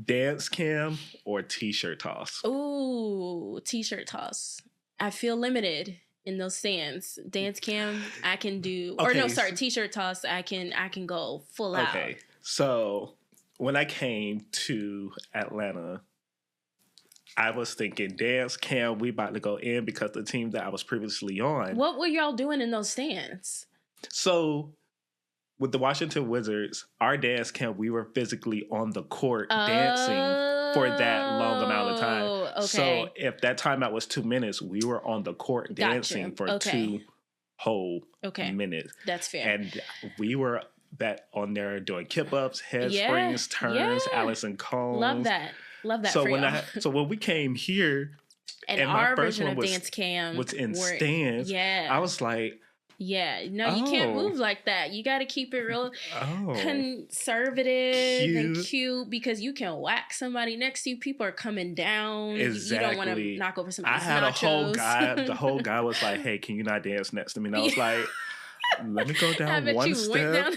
Speaker 1: Dance cam or t-shirt toss?
Speaker 2: Ooh, t-shirt toss. I feel limited in those stands. Dance cam, I can do. Or
Speaker 1: Okay.
Speaker 2: no, sorry, t-shirt toss, I can go full out.
Speaker 1: Okay. So when I came to Atlanta, I was thinking dance cam, we about to go in because the team that I was previously on.
Speaker 2: What were y'all doing in those stands?
Speaker 1: So with the Washington Wizards, our dance camp, we were physically on the court dancing for that long amount of time.
Speaker 2: Okay.
Speaker 1: So if that timeout was 2 minutes, we were on the court dancing for 2 whole minutes.
Speaker 2: That's fair.
Speaker 1: And we were on there doing kip-ups, head springs, turns, Allison Combs.
Speaker 2: Love that. Love that
Speaker 1: so
Speaker 2: for y'all.
Speaker 1: So when we came here,
Speaker 2: and
Speaker 1: my
Speaker 2: our
Speaker 1: first
Speaker 2: version
Speaker 1: one
Speaker 2: of dance cam
Speaker 1: was in stands.
Speaker 2: Yeah.
Speaker 1: I was like,
Speaker 2: yeah, no, you can't move like that. You got to keep it real conservative and cute because you can whack somebody next to you. People are coming down.
Speaker 1: Exactly.
Speaker 2: You don't want to knock over somebody's
Speaker 1: I had
Speaker 2: nachos.
Speaker 1: a whole guy. The whole guy was like, "Hey, can you not dance next to me?" And I was like, "Let me go down one step."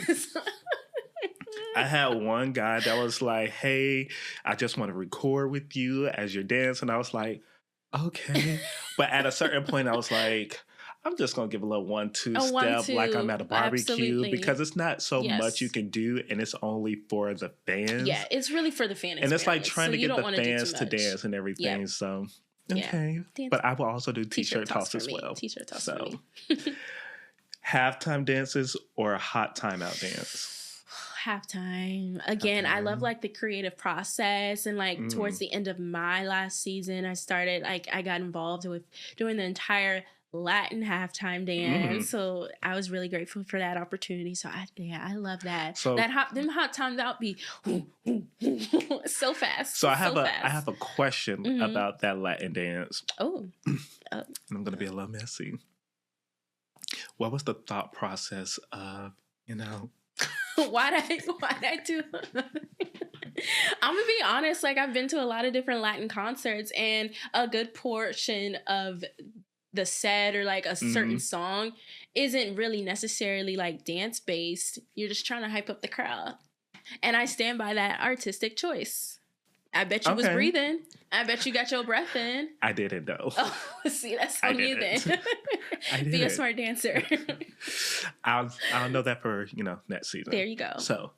Speaker 1: I had one guy that was like, "Hey, I just want to record with you as you're dancing." I was like, "Okay," but at a certain point, I was like, I'm just going to give a little 1-2 step like I'm at a barbecue because it's not so much you can do and it's only for the fans.
Speaker 2: Yeah, it's really for the fan experience.
Speaker 1: And it's like trying to get the fans to dance and everything. Yep. So, okay. Yeah. But I will also do t-shirt toss as well.
Speaker 2: T-shirt toss for me.
Speaker 1: Halftime dances or a hot timeout dance?
Speaker 2: Halftime. Again, I love like the creative process and like towards the end of my last season, I got involved with doing the entire Latin halftime dance. So I was really grateful for that opportunity. So I love that. So them hot times out be so fast.
Speaker 1: So I have a question about that Latin dance.
Speaker 2: And
Speaker 1: I'm gonna be a little messy. What was the thought process of,
Speaker 2: why'd I do I'm gonna be honest, like I've been to a lot of different Latin concerts and a good portion of the set or like a certain song isn't really necessarily like dance based. You're just trying to hype up the crowd. And I stand by that artistic choice. I bet you was breathing. I bet you got your breath in.
Speaker 1: I didn't though.
Speaker 2: Oh, see, that's on you then. Be a smart dancer.
Speaker 1: I'll know that for, next season.
Speaker 2: There you go.
Speaker 1: So,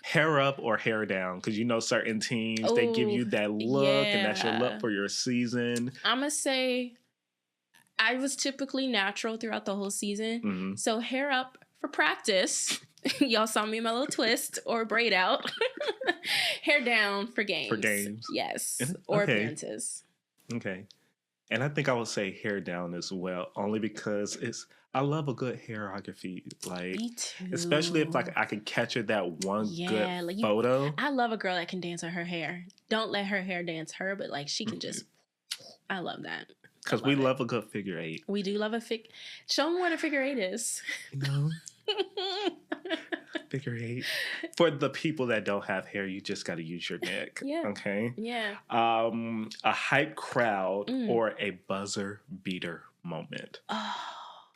Speaker 1: hair up or hair down? Because certain teams, they give you that look and that's your look for your season.
Speaker 2: I'm going to say I was typically natural throughout the whole season. So hair up for practice. Y'all saw me in my little twist or braid out. Hair down for games.
Speaker 1: For games.
Speaker 2: Yes. Or appearances.
Speaker 1: Okay. And I think I would say hair down as well, only because I love a good hairography. Like,
Speaker 2: me too.
Speaker 1: Especially if I could capture that one good photo.
Speaker 2: I love a girl that can dance with her hair. Don't let her hair dance her, but like she can just, I love that.
Speaker 1: Because we love a good figure 8.
Speaker 2: We do love show them what a figure 8 is.
Speaker 1: Figure 8. For the people that don't have hair, you just got to use your neck.
Speaker 2: Yeah.
Speaker 1: Okay?
Speaker 2: Yeah.
Speaker 1: A hype crowd or a buzzer beater moment.
Speaker 2: Oh.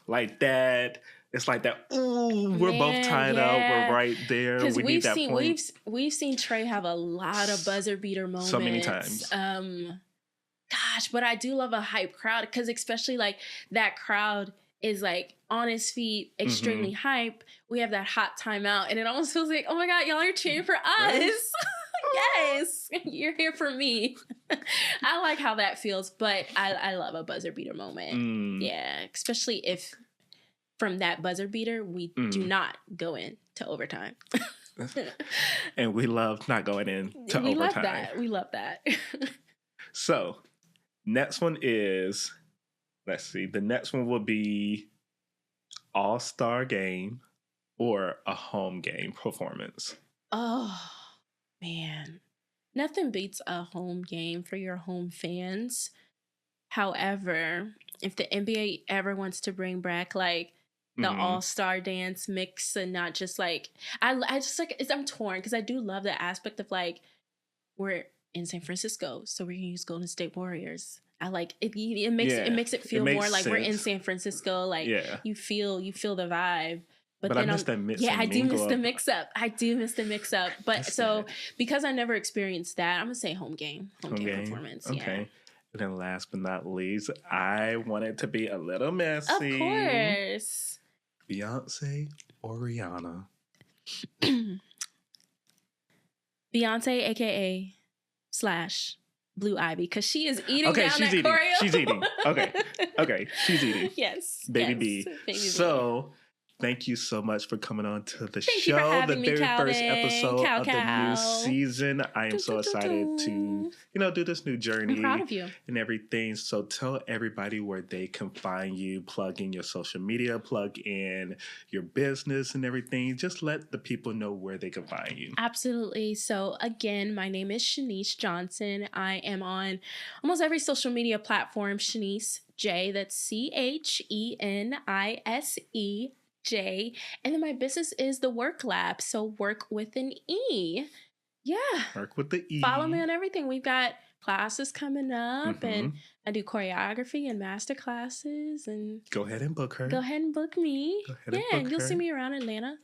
Speaker 1: Like that. It's like that. Ooh, we're both tied up. We're right there. We need that point.
Speaker 2: We've seen Trey have a lot of buzzer beater moments.
Speaker 1: So many times.
Speaker 2: Gosh, but I do love a hype crowd because especially like that crowd is like on his feet, extremely hype. We have that hot timeout and it almost feels like, oh my God, y'all are cheering for us. Yes, you're here for me. I like how that feels, but I love a buzzer beater moment. Yeah, especially if from that buzzer beater, we do not go into overtime.
Speaker 1: And we love not going into overtime.
Speaker 2: We love that.
Speaker 1: So, next one is, let's see, the next one will be All-Star Game or a home game performance.
Speaker 2: Oh, man. Nothing beats a home game for your home fans. However, if the NBA ever wants to bring back like the all-star dance mix and not just like, I just like, I'm torn because I do love the aspect of like, we're in San Francisco, so we're gonna use Golden State Warriors. I like it. It makes it feel more like we're in San Francisco. Like you feel the vibe. But then
Speaker 1: I miss that mix.
Speaker 2: I do miss the mix up. But so because I never experienced that, I'm gonna say home game performance.
Speaker 1: Okay. And then last but not least, I want it to be a little
Speaker 2: Of
Speaker 1: messy.
Speaker 2: course.
Speaker 1: Beyonce or Rihanna?
Speaker 2: Beyonce, aka / Blue Ivy, because she is eating
Speaker 1: Okay,
Speaker 2: down
Speaker 1: she's
Speaker 2: that
Speaker 1: eating.
Speaker 2: choreo.
Speaker 1: She's eating. Okay, she's eating.
Speaker 2: Yes.
Speaker 1: Baby
Speaker 2: yes,
Speaker 1: B.
Speaker 2: Baby B.
Speaker 1: So, thank you so much for coming on to the
Speaker 2: Thank you for
Speaker 1: show, the
Speaker 2: having me,
Speaker 1: very first
Speaker 2: Calvin.
Speaker 1: episode
Speaker 2: Cow,
Speaker 1: of the new
Speaker 2: cow.
Speaker 1: season. I am so excited to, do this new journey.
Speaker 2: I'm proud of you.
Speaker 1: And everything. So tell everybody where they can find you, plug in your social media, plug in your business and everything. Just let the people know where they can find you.
Speaker 2: Absolutely. So again, my name is Chenise Johnson. I am on almost every social media platform. Chenise J. That's CHENISEJ. And then my business is the Work Lab. So work with an E. Yeah.
Speaker 1: Work with the E.
Speaker 2: Follow me on everything. We've got classes coming up, and I do choreography and master classes. And
Speaker 1: go ahead and book her.
Speaker 2: Go ahead and book me.
Speaker 1: Go ahead and book
Speaker 2: you'll
Speaker 1: her.
Speaker 2: see me around Atlanta.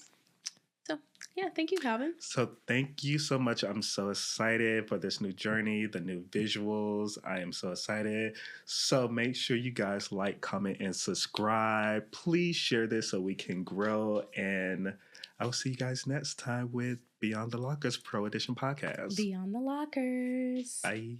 Speaker 2: So yeah, thank you, Calvin.
Speaker 1: So thank you so much. I'm so excited for this new journey, the new visuals. I am so excited. So make sure you guys like, comment, and subscribe. Please share this so we can grow. And I will see you guys next time with Beyond the Lockers Pro Edition podcast.
Speaker 2: Beyond the Lockers.
Speaker 1: Bye.